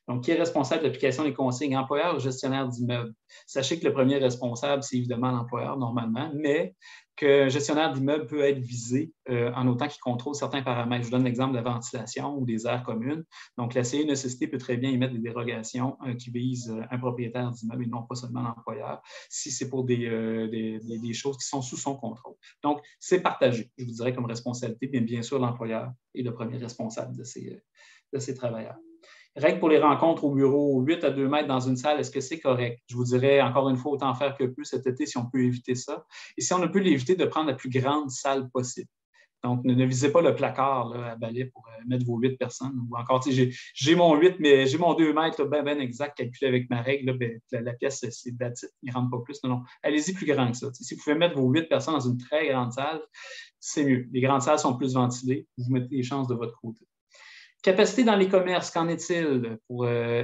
Donc, qui est responsable de l'application des consignes, employeur ou gestionnaire d'immeuble? Sachez que le premier responsable, c'est évidemment l'employeur normalement, mais qu'un gestionnaire d'immeuble peut être visé en autant qu'il contrôle certains paramètres. Je vous donne l'exemple de la ventilation ou des aires communes. Donc, la CNSST peut très bien émettre des dérogations qui visent un propriétaire d'immeuble et non pas seulement l'employeur, si c'est pour des choses qui sont sous son contrôle. Donc, c'est partagé, je vous dirais, comme responsabilité, bien sûr, l'employeur est le premier responsable de ces travailleurs. Règle pour les rencontres au bureau, 8 à 2 mètres dans une salle, est-ce que c'est correct? Je vous dirais, encore une fois, autant faire que peu cet été si on peut éviter ça. Et si on ne peut l'éviter, de prendre la plus grande salle possible. Donc, ne visez pas le placard là, à balai pour mettre vos 8 personnes. Ou encore, j'ai mon 8, mais j'ai mon 2 mètres bien exact calculé avec ma règle. Là, la pièce, c'est bâtie, il ne rentre pas plus. Non. Allez-y plus grand que ça. Si vous pouvez mettre vos 8 personnes dans une très grande salle, c'est mieux. Les grandes salles sont plus ventilées. Vous mettez les chances de votre côté. Capacité dans les commerces, qu'en est-il?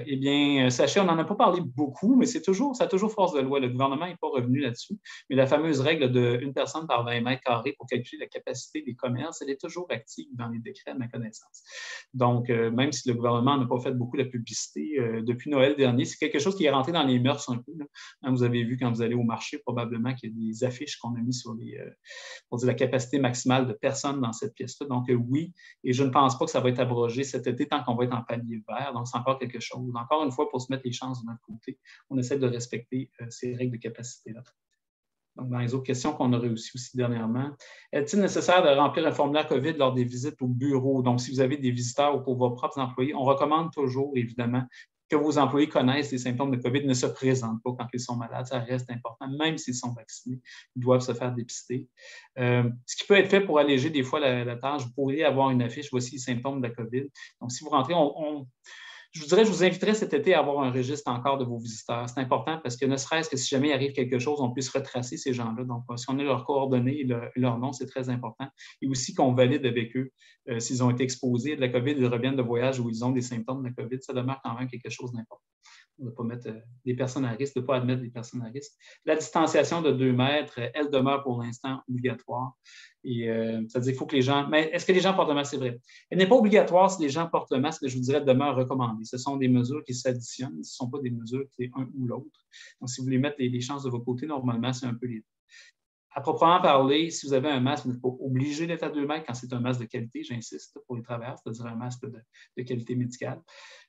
Eh bien, sachez, on n'en a pas parlé beaucoup, mais ça a toujours force de loi. Le gouvernement n'est pas revenu là-dessus. Mais la fameuse règle de 1 personne par 20 mètres carrés pour calculer la capacité des commerces, elle est toujours active dans les décrets, à ma connaissance. Donc, même si le gouvernement n'a pas fait beaucoup de publicité depuis Noël dernier, c'est quelque chose qui est rentré dans les mœurs un peu. Vous avez vu quand vous allez au marché, probablement qu'il y a des affiches qu'on a mises sur pour dire la capacité maximale de personnes dans cette pièce-là. Donc, oui, et je ne pense pas que ça va être abrogé cet été tant qu'on va être en palier vert. Donc, c'est encore quelque chose. Encore une fois, pour se mettre les chances de notre côté, on essaie de respecter ces règles de capacité-là. Donc, dans les autres questions qu'on a réussi aussi dernièrement, est-il nécessaire de remplir un formulaire COVID lors des visites au bureau? Donc, si vous avez des visiteurs ou pour vos propres employés, on recommande toujours, évidemment, que vos employés connaissent les symptômes de COVID, ne se présentent pas quand ils sont malades. Ça reste important, même s'ils sont vaccinés. Ils doivent se faire dépister. Ce qui peut être fait pour alléger des fois la tâche, vous pourriez avoir une affiche, voici les symptômes de la COVID. Donc, si vous rentrez, je vous inviterais cet été à avoir un registre encore de vos visiteurs. C'est important parce que ne serait-ce que si jamais il arrive quelque chose, on puisse retracer ces gens-là. Donc, si on a leurs coordonnées et leur nom, c'est très important. Et aussi qu'on valide avec eux s'ils ont été exposés à de la COVID, ils reviennent de voyage où ils ont des symptômes de la COVID. Ça demeure quand même quelque chose d'important. De ne pas mettre des personnes à risque, de ne pas admettre des personnes à risque. La distanciation de 2 mètres, elle demeure pour l'instant obligatoire. Et c'est-à-dire qu'il faut que les gens... Mais est-ce que les gens portent le masque? C'est vrai. Elle n'est pas obligatoire si les gens portent le masque, je vous dirais, demeure recommandée. Ce sont des mesures qui s'additionnent, ce ne sont pas des mesures qui sont un ou l'autre. Donc, si vous voulez mettre les chances de votre côté, normalement, c'est un peu les deux. À proprement parler, si vous avez un masque, vous n'êtes pas obligé d'être à 2 mètres quand c'est un masque de qualité, j'insiste, pour les travailleurs, c'est-à-dire un masque de qualité médicale.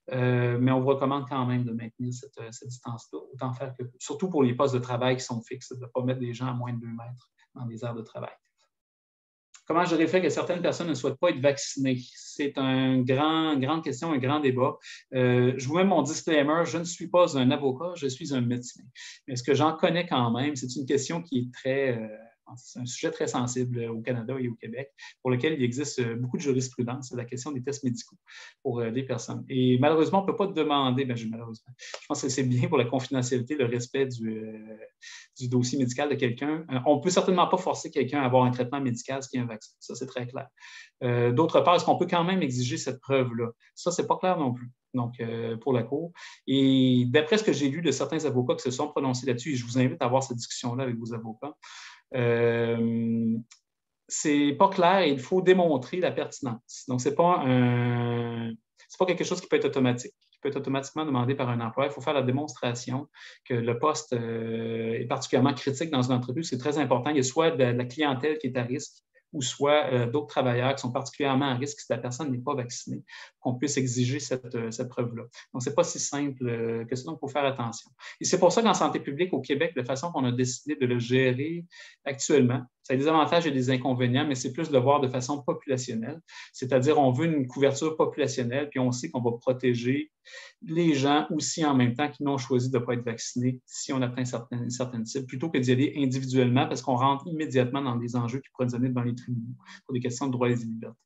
Mais on vous recommande quand même de maintenir cette distance-là, autant faire que, surtout pour les postes de travail qui sont fixes, de ne pas mettre des gens à moins de 2 mètres dans les aires de travail. Comment je fait que certaines personnes ne souhaitent pas être vaccinées? C'est une grande question, un grand débat. Je vous mets mon disclaimer, je ne suis pas un avocat, je suis un médecin. Mais ce que j'en connais quand même, c'est une question qui est très, français. C'est un sujet très sensible au Canada et au Québec, pour lequel il existe beaucoup de jurisprudence. C'est la question des tests médicaux pour des personnes. Et malheureusement, on ne peut pas demander, malheureusement, je pense que c'est bien pour la confidentialité, le respect du dossier médical de quelqu'un. On ne peut certainement pas forcer quelqu'un à avoir un traitement médical, ce qui est un vaccin. Ça, c'est très clair. D'autre part, est-ce qu'on peut quand même exiger cette preuve-là? Ça, ce n'est pas clair non plus. Donc, pour la Cour. Et d'après ce que j'ai lu de certains avocats qui se sont prononcés là-dessus, et je vous invite à avoir cette discussion-là avec vos avocats, c'est pas clair et il faut démontrer la pertinence. Donc, c'est pas quelque chose qui peut être automatique, qui peut être automatiquement demandé par un employeur. Il faut faire la démonstration que le poste est particulièrement critique dans une entreprise. C'est très important. Il y a soit de la clientèle qui est à risque, ou soit d'autres travailleurs qui sont particulièrement à risque si la personne n'est pas vaccinée, qu'on puisse exiger cette preuve-là. Donc, ce n'est pas si simple que ça, donc il faut faire attention. Et c'est pour ça qu'en santé publique au Québec, la façon qu'on a décidé de le gérer actuellement, ça a des avantages et des inconvénients, mais c'est plus de le voir de façon populationnelle, c'est-à-dire on veut une couverture populationnelle, puis on sait qu'on va protéger les gens aussi en même temps qui n'ont choisi de ne pas être vaccinés si on atteint certaines cibles, plutôt que d'y aller individuellement parce qu'on rentre immédiatement dans des enjeux qui pourraient donner devant les tribunaux pour des questions de droits et libertés.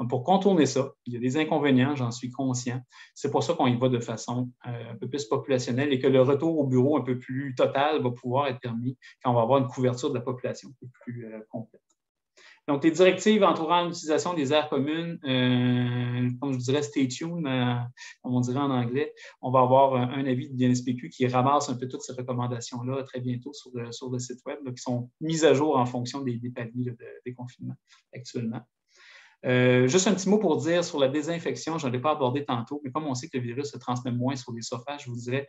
Donc, pour contourner ça, il y a des inconvénients, j'en suis conscient. C'est pour ça qu'on y va de façon un peu plus populationnelle et que le retour au bureau un peu plus total va pouvoir être permis quand on va avoir une couverture de la population un peu plus complète. Donc, les directives entourant l'utilisation des aires communes, comme je dirais, stay tuned, comme on dirait en anglais, on va avoir un avis de l'INSPQ qui ramasse un peu toutes ces recommandations-là très bientôt sur le site web, là, qui sont mises à jour en fonction des paliers des confinements actuellement. Juste un petit mot pour dire sur la désinfection, je ne l'ai pas abordé tantôt, mais comme on sait que le virus se transmet moins sur les surfaces, je vous dirais,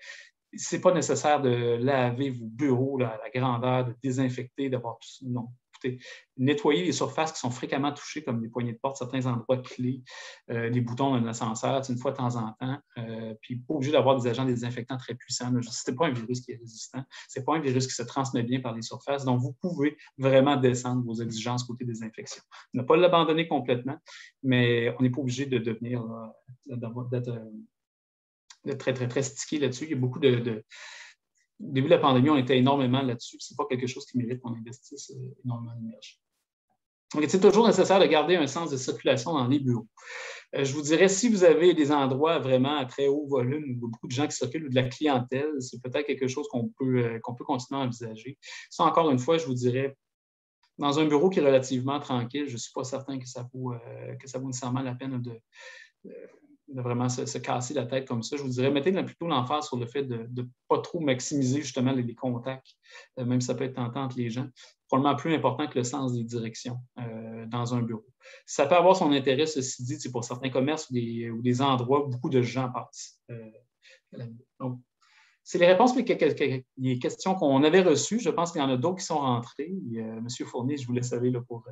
ce n'est pas nécessaire de laver vos bureaux là, à la grandeur, de désinfecter, d'avoir tout ça. Non. Nettoyer les surfaces qui sont fréquemment touchées, comme les poignées de porte, certains endroits clés, les boutons d'un ascenseur, une fois de temps en temps. Puis, pas obligé d'avoir des agents désinfectants très puissants. Ce n'est pas un virus qui est résistant. Ce n'est pas un virus qui se transmet bien par les surfaces. Donc, vous pouvez vraiment descendre vos exigences côté désinfection. Ne pas l'abandonner complètement, mais on n'est pas obligé de devenir, d'être très, très, très stické là-dessus. Il y a beaucoup Au début de la pandémie, on était énormément là-dessus. Ce n'est pas quelque chose qui mérite qu'on investisse énormément d'énergie. Donc, c'est toujours nécessaire de garder un sens de circulation dans les bureaux. Je vous dirais, si vous avez des endroits vraiment à très haut volume où beaucoup de gens qui circulent ou de la clientèle, c'est peut-être quelque chose qu'on peut continuer à envisager. Ça, encore une fois, je vous dirais, dans un bureau qui est relativement tranquille, je ne suis pas certain que ça vaut nécessairement la peine de vraiment se casser la tête comme ça. Je vous dirais, mettez plutôt l'emphase sur le fait de ne pas trop maximiser justement les contacts, même si ça peut être tentant entre les gens. Probablement plus important que le sens des directions dans un bureau. Ça peut avoir son intérêt, ceci dit, pour certains commerces ou des endroits où beaucoup de gens passent. Donc, c'est les réponses, les questions qu'on avait reçues. Je pense qu'il y en a d'autres qui sont rentrées. Monsieur Fournier, je vous laisse aller là, pour...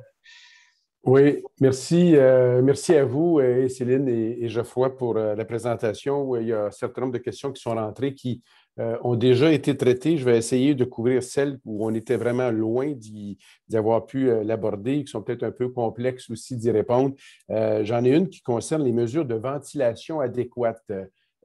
Oui, merci. Merci à vous, Céline et Geoffroy, pour la présentation. Il y a un certain nombre de questions qui sont rentrées qui ont déjà été traitées. Je vais essayer de couvrir celles où on était vraiment loin d'y avoir pu l'aborder, qui sont peut-être un peu complexes aussi d'y répondre. J'en ai une qui concerne les mesures de ventilation adéquates.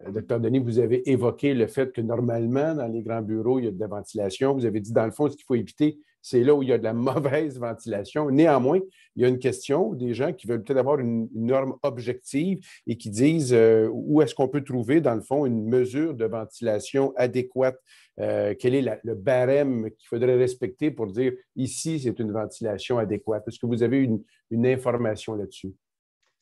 Dr. Denis, vous avez évoqué le fait que normalement, dans les grands bureaux, il y a de la ventilation. Vous avez dit, dans le fond, ce qu'il faut éviter, c'est là où il y a de la mauvaise ventilation. Néanmoins, il y a une question des gens qui veulent peut-être avoir une norme objective et qui disent où est-ce qu'on peut trouver, dans le fond, une mesure de ventilation adéquate. Quel est le barème qu'il faudrait respecter pour dire ici, c'est une ventilation adéquate? Est-ce que vous avez une information là-dessus?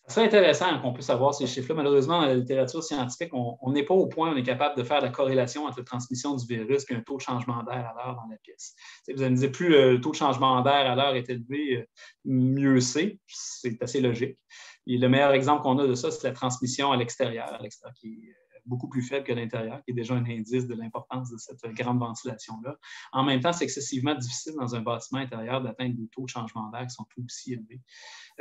C'est intéressant qu'on puisse avoir ces chiffres-là. Malheureusement, dans la littérature scientifique, on n'est pas au point où on est capable de faire la corrélation entre la transmission du virus et un taux de changement d'air à l'heure dans la pièce. Vous allez me dire, plus le taux de changement d'air à l'heure est élevé, mieux c'est. C'est assez logique. Et le meilleur exemple qu'on a de ça, c'est la transmission à l'extérieur qui est beaucoup plus faible que l'intérieur, qui est déjà un indice de l'importance de cette grande ventilation-là. En même temps, c'est excessivement difficile dans un bâtiment intérieur d'atteindre des taux de changement d'air qui sont tout aussi élevés.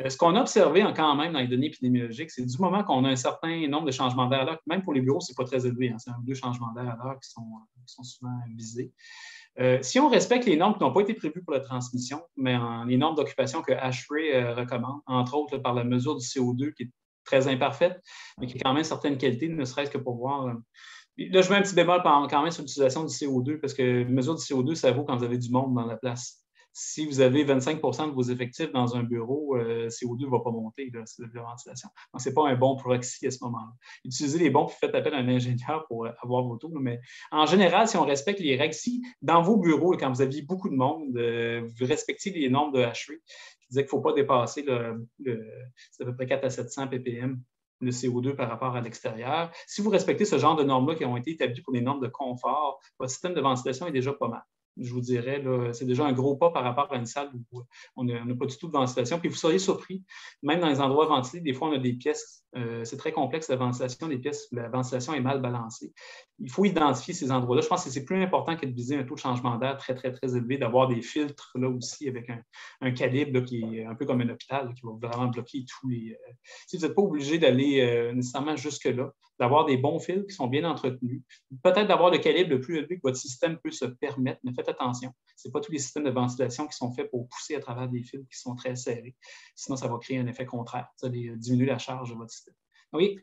Ce qu'on a observé quand même dans les données épidémiologiques, c'est du moment qu'on a un certain nombre de changements d'air à l'heure, même pour les bureaux, ce n'est pas très élevé, c'est 1 ou 2 changements d'air à l'heure qui sont souvent visés. Si on respecte les normes qui n'ont pas été prévues pour la transmission, mais les normes d'occupation que ASHRAE recommande, entre autres par la mesure du CO2 qui est très imparfaite, mais qui a quand même certaines qualités, ne serait-ce que pour voir. Là, je mets un petit bémol quand même sur l'utilisation du CO2, parce que la mesure du CO2, ça vaut quand vous avez du monde dans la place. Si vous avez 25 de vos effectifs dans un bureau, CO2 ne va pas monter, là, c'est de la ventilation. Donc, ce n'est pas un bon proxy à ce moment-là. Utilisez les bons, puis faites appel à un ingénieur pour avoir vos taux. Mais en général, si on respecte les règles, si dans vos bureaux, quand vous aviez beaucoup de monde, vous respectez les normes de HV, qui disaient qu'il ne faut pas dépasser c'est à peu près 4 à 700 ppm le CO2 par rapport à l'extérieur. Si vous respectez ce genre de normes-là qui ont été établies pour des normes de confort, votre système de ventilation est déjà pas mal. Je vous dirais, c'est déjà un gros pas par rapport à une salle où on n'a pas du tout de ventilation. Puis vous seriez surpris, même dans les endroits ventilés, des fois, on a des pièces, c'est très complexe la ventilation, des pièces où la ventilation est mal balancée. Il faut identifier ces endroits-là. Je pense que c'est plus important que de viser un taux de changement d'air très, très, très élevé, d'avoir des filtres là aussi avec un calibre là, qui est un peu comme un hôpital, là, qui va vraiment bloquer tous les... Si vous n'êtes pas obligé d'aller nécessairement jusque-là, d'avoir des bons fils qui sont bien entretenus, peut-être d'avoir le calibre le plus élevé que votre système peut se permettre, mais faites attention. Ce n'est pas tous les systèmes de ventilation qui sont faits pour pousser à travers des fils qui sont très serrés. Sinon, ça va créer un effet contraire. Ça va diminuer la charge de votre système. Oui,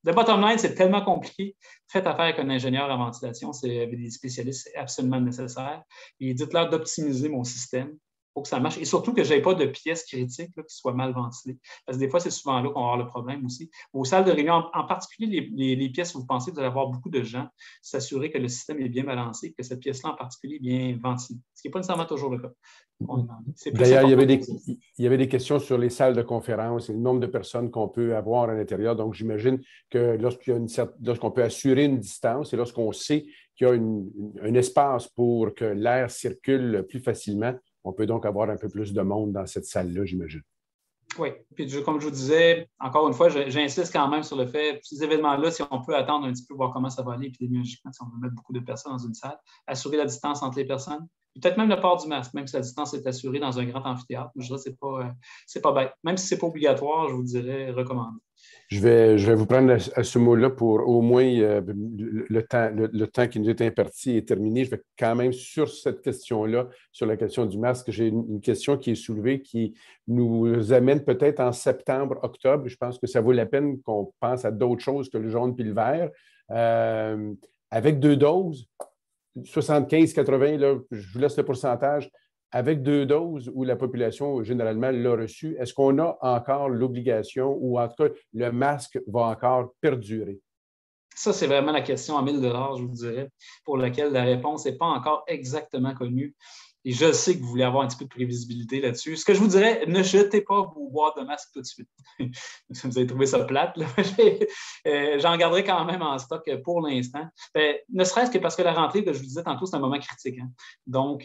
le bottom line, c'est tellement compliqué. Faites affaire avec un ingénieur en ventilation, avec des spécialistes, c'est absolument nécessaire. Et dites-leur d'optimiser mon système pour que ça marche. Et surtout que je n'ai pas de pièces critiques là, qui soient mal ventilées. Parce que des fois, c'est souvent là qu'on va avoir le problème aussi. Aux salles de réunion, en particulier les pièces où vous pensez que vous allez avoir beaucoup de gens, s'assurer que le système est bien balancé, que cette pièce-là en particulier est bien ventilée. Ce qui n'est pas nécessairement toujours le cas. D'ailleurs, il y avait des questions sur les salles de conférence et le nombre de personnes qu'on peut avoir à l'intérieur. Donc, j'imagine que lorsqu'on peut assurer une distance et lorsqu'on sait qu'il y a un espace pour que l'air circule plus facilement, on peut donc avoir un peu plus de monde dans cette salle-là, j'imagine. Oui. Puis, comme je vous disais, encore une fois, j'insiste quand même sur le fait, ces événements-là, si on peut attendre un petit peu, voir comment ça va aller, épidémiologiquement, si on veut mettre beaucoup de personnes dans une salle, assurer la distance entre les personnes, peut-être même le port du masque, même si la distance est assurée dans un grand amphithéâtre. Je dirais que c'est pas bête. Même si ce n'est pas obligatoire, je vous dirais recommandé. Je vais vous prendre à ce mot-là pour au moins le temps qui nous est imparti est terminé. Je vais quand même sur cette question-là, sur la question du masque, j'ai une question qui est soulevée qui nous amène peut-être en septembre, octobre. Je pense que ça vaut la peine qu'on pense à d'autres choses que le jaune puis le vert. Avec 2 doses, 75-80, là, je vous laisse le pourcentage. Avec 2 doses où la population généralement l'a reçu, est-ce qu'on a encore l'obligation ou en tout cas le masque va encore perdurer? Ça, c'est vraiment la question à 1 000 $, je vous dirais, pour laquelle la réponse n'est pas encore exactement connue. Et je sais que vous voulez avoir un petit peu de prévisibilité là-dessus. Ce que je vous dirais, ne jetez pas vos boîtes de masques tout de suite. Vous avez trouvé ça plate, là. J'en garderai quand même en stock pour l'instant. Ne serait-ce que parce que la rentrée, je vous disais tantôt, c'est un moment critique. Hein. Donc,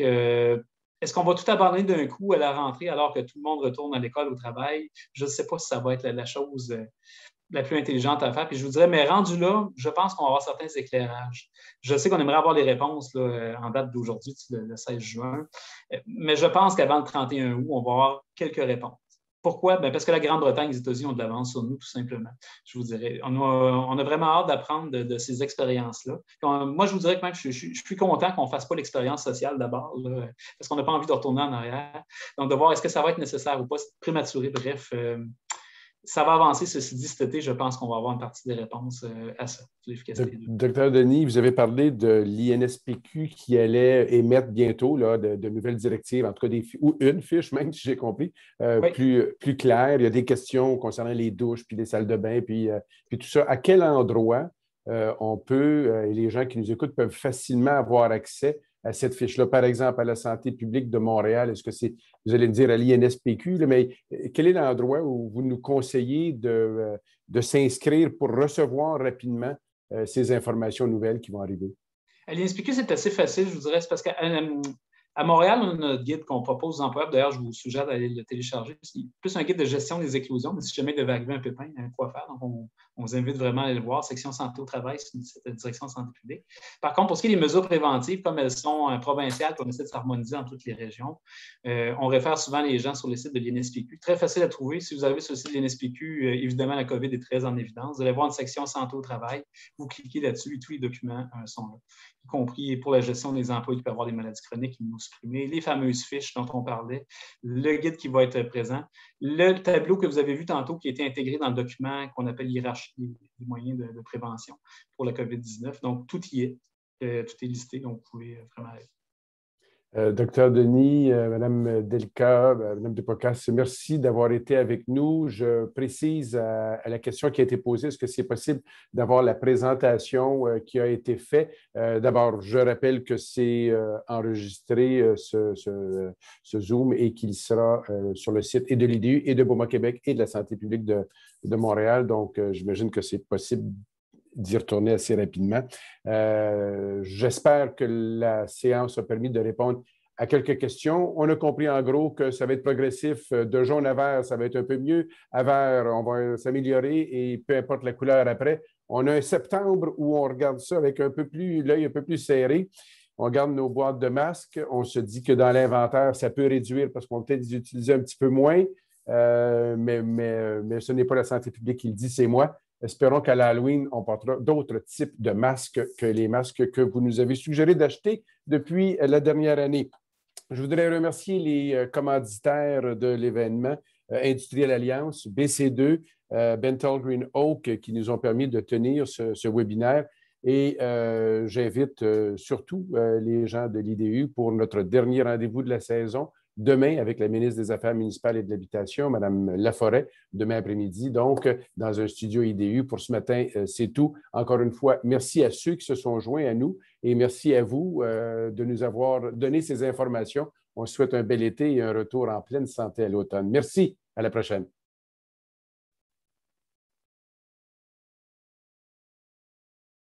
est-ce qu'on va tout abandonner d'un coup à la rentrée alors que tout le monde retourne à l'école, au travail? Je ne sais pas si ça va être la chose la plus intelligente à faire. Puis je vous dirais, mais rendu là, je pense qu'on va avoir certains éclairages. Je sais qu'on aimerait avoir les réponses là, en date d'aujourd'hui, le 16 juin, mais je pense qu'avant le 31 août, on va avoir quelques réponses. Pourquoi? Bien, parce que la Grande-Bretagne et les États-Unis ont de l'avance sur nous, tout simplement. Je vous dirais, on a vraiment hâte d'apprendre de ces expériences-là. Moi, je vous dirais que même je suis content qu'on ne fasse pas l'expérience sociale d'abord, là, parce qu'on n'a pas envie de retourner en arrière. Donc, de voir est-ce que ça va être nécessaire ou pas, c'est prématuré. Bref, ça va avancer, ceci dit, cet été, je pense qu'on va avoir une partie des réponses à ça. Docteur Denis, vous avez parlé de l'INSPQ qui allait émettre bientôt là, de nouvelles directives, en tout cas ou une fiche, même si j'ai compris, oui. plus claire. Il y a des questions concernant les douches, puis les salles de bain, puis tout ça. À quel endroit on peut, et les gens qui nous écoutent peuvent facilement avoir accès à cette fiche-là, par exemple, à la santé publique de Montréal? Est-ce que c'est, vous allez me dire, à l'INSPQ, là, mais quel est l'endroit où vous nous conseillez de s'inscrire pour recevoir rapidement ces informations nouvelles qui vont arriver? À l'INSPQ, c'est assez facile, je vous dirais. C'est parce qu'à Montréal, on a notre guide qu'on propose aux employeurs. D'ailleurs, je vous suggère d'aller le télécharger. C'est plus un guide de gestion des éclosions, mais si jamais il devait arriver un pépin, il y a quoi faire. Donc, on vous invite vraiment à aller le voir. Section santé au travail, c'est cette direction de santé publique. Par contre, pour ce qui est des mesures préventives, comme elles sont provinciales, qu'on essaie de s'harmoniser dans toutes les régions, on réfère souvent les gens sur les sites de l'INSPQ. Très facile à trouver. Si vous avez sur le site de l'INSPQ, évidemment, la COVID est très en évidence. Vous allez voir une section santé au travail. Vous cliquez là-dessus et tous les documents sont là, y compris pour la gestion des emplois qui peuvent avoir des maladies chroniques immunosupprimées, les fameuses fiches dont on parlait, le guide qui va être présent, le tableau que vous avez vu tantôt qui a été intégré dans le document qu'on appelle l'hierarchie des moyens de prévention pour la COVID-19. Donc, tout y est. Tout est listé, donc vous pouvez vraiment aller. Docteur Denis, Madame Delca, Madame Depocas, merci d'avoir été avec nous. Je précise à la question qui a été posée, est-ce que c'est possible d'avoir la présentation qui a été faite? D'abord, je rappelle que c'est enregistré ce Zoom et qu'il sera sur le site et de l'IDU et de Beaumont-Québec et de la santé publique de Montréal. Donc, j'imagine que c'est possible d'y retourner assez rapidement. J'espère que la séance a permis de répondre à quelques questions. On a compris en gros que ça va être progressif. De jaune à vert, ça va être un peu mieux. À vert, on va s'améliorer et peu importe la couleur après. On a un septembre où on regarde ça avec l'œil un peu plus serré. On garde nos boîtes de masques. On se dit que dans l'inventaire, ça peut réduire parce qu'on va peut-être les utiliser un petit peu moins. Mais ce n'est pas la santé publique qui le dit, c'est moi. Espérons qu'à l'Halloween, on portera d'autres types de masques que les masques que vous nous avez suggéré d'acheter depuis la dernière année. Je voudrais remercier les commanditaires de l'événement, Industrielle Alliance, BC2, Bentall Green Oak, qui nous ont permis de tenir ce webinaire. Et j'invite surtout les gens de l'IDU pour notre dernier rendez-vous de la saison, demain avec la ministre des Affaires municipales et de l'Habitation, Mme Laforêt, demain après-midi, donc dans un studio IDU. Pour ce matin, c'est tout. Encore une fois, merci à ceux qui se sont joints à nous et merci à vous de nous avoir donné ces informations. On souhaite un bel été et un retour en pleine santé à l'automne. Merci. À la prochaine.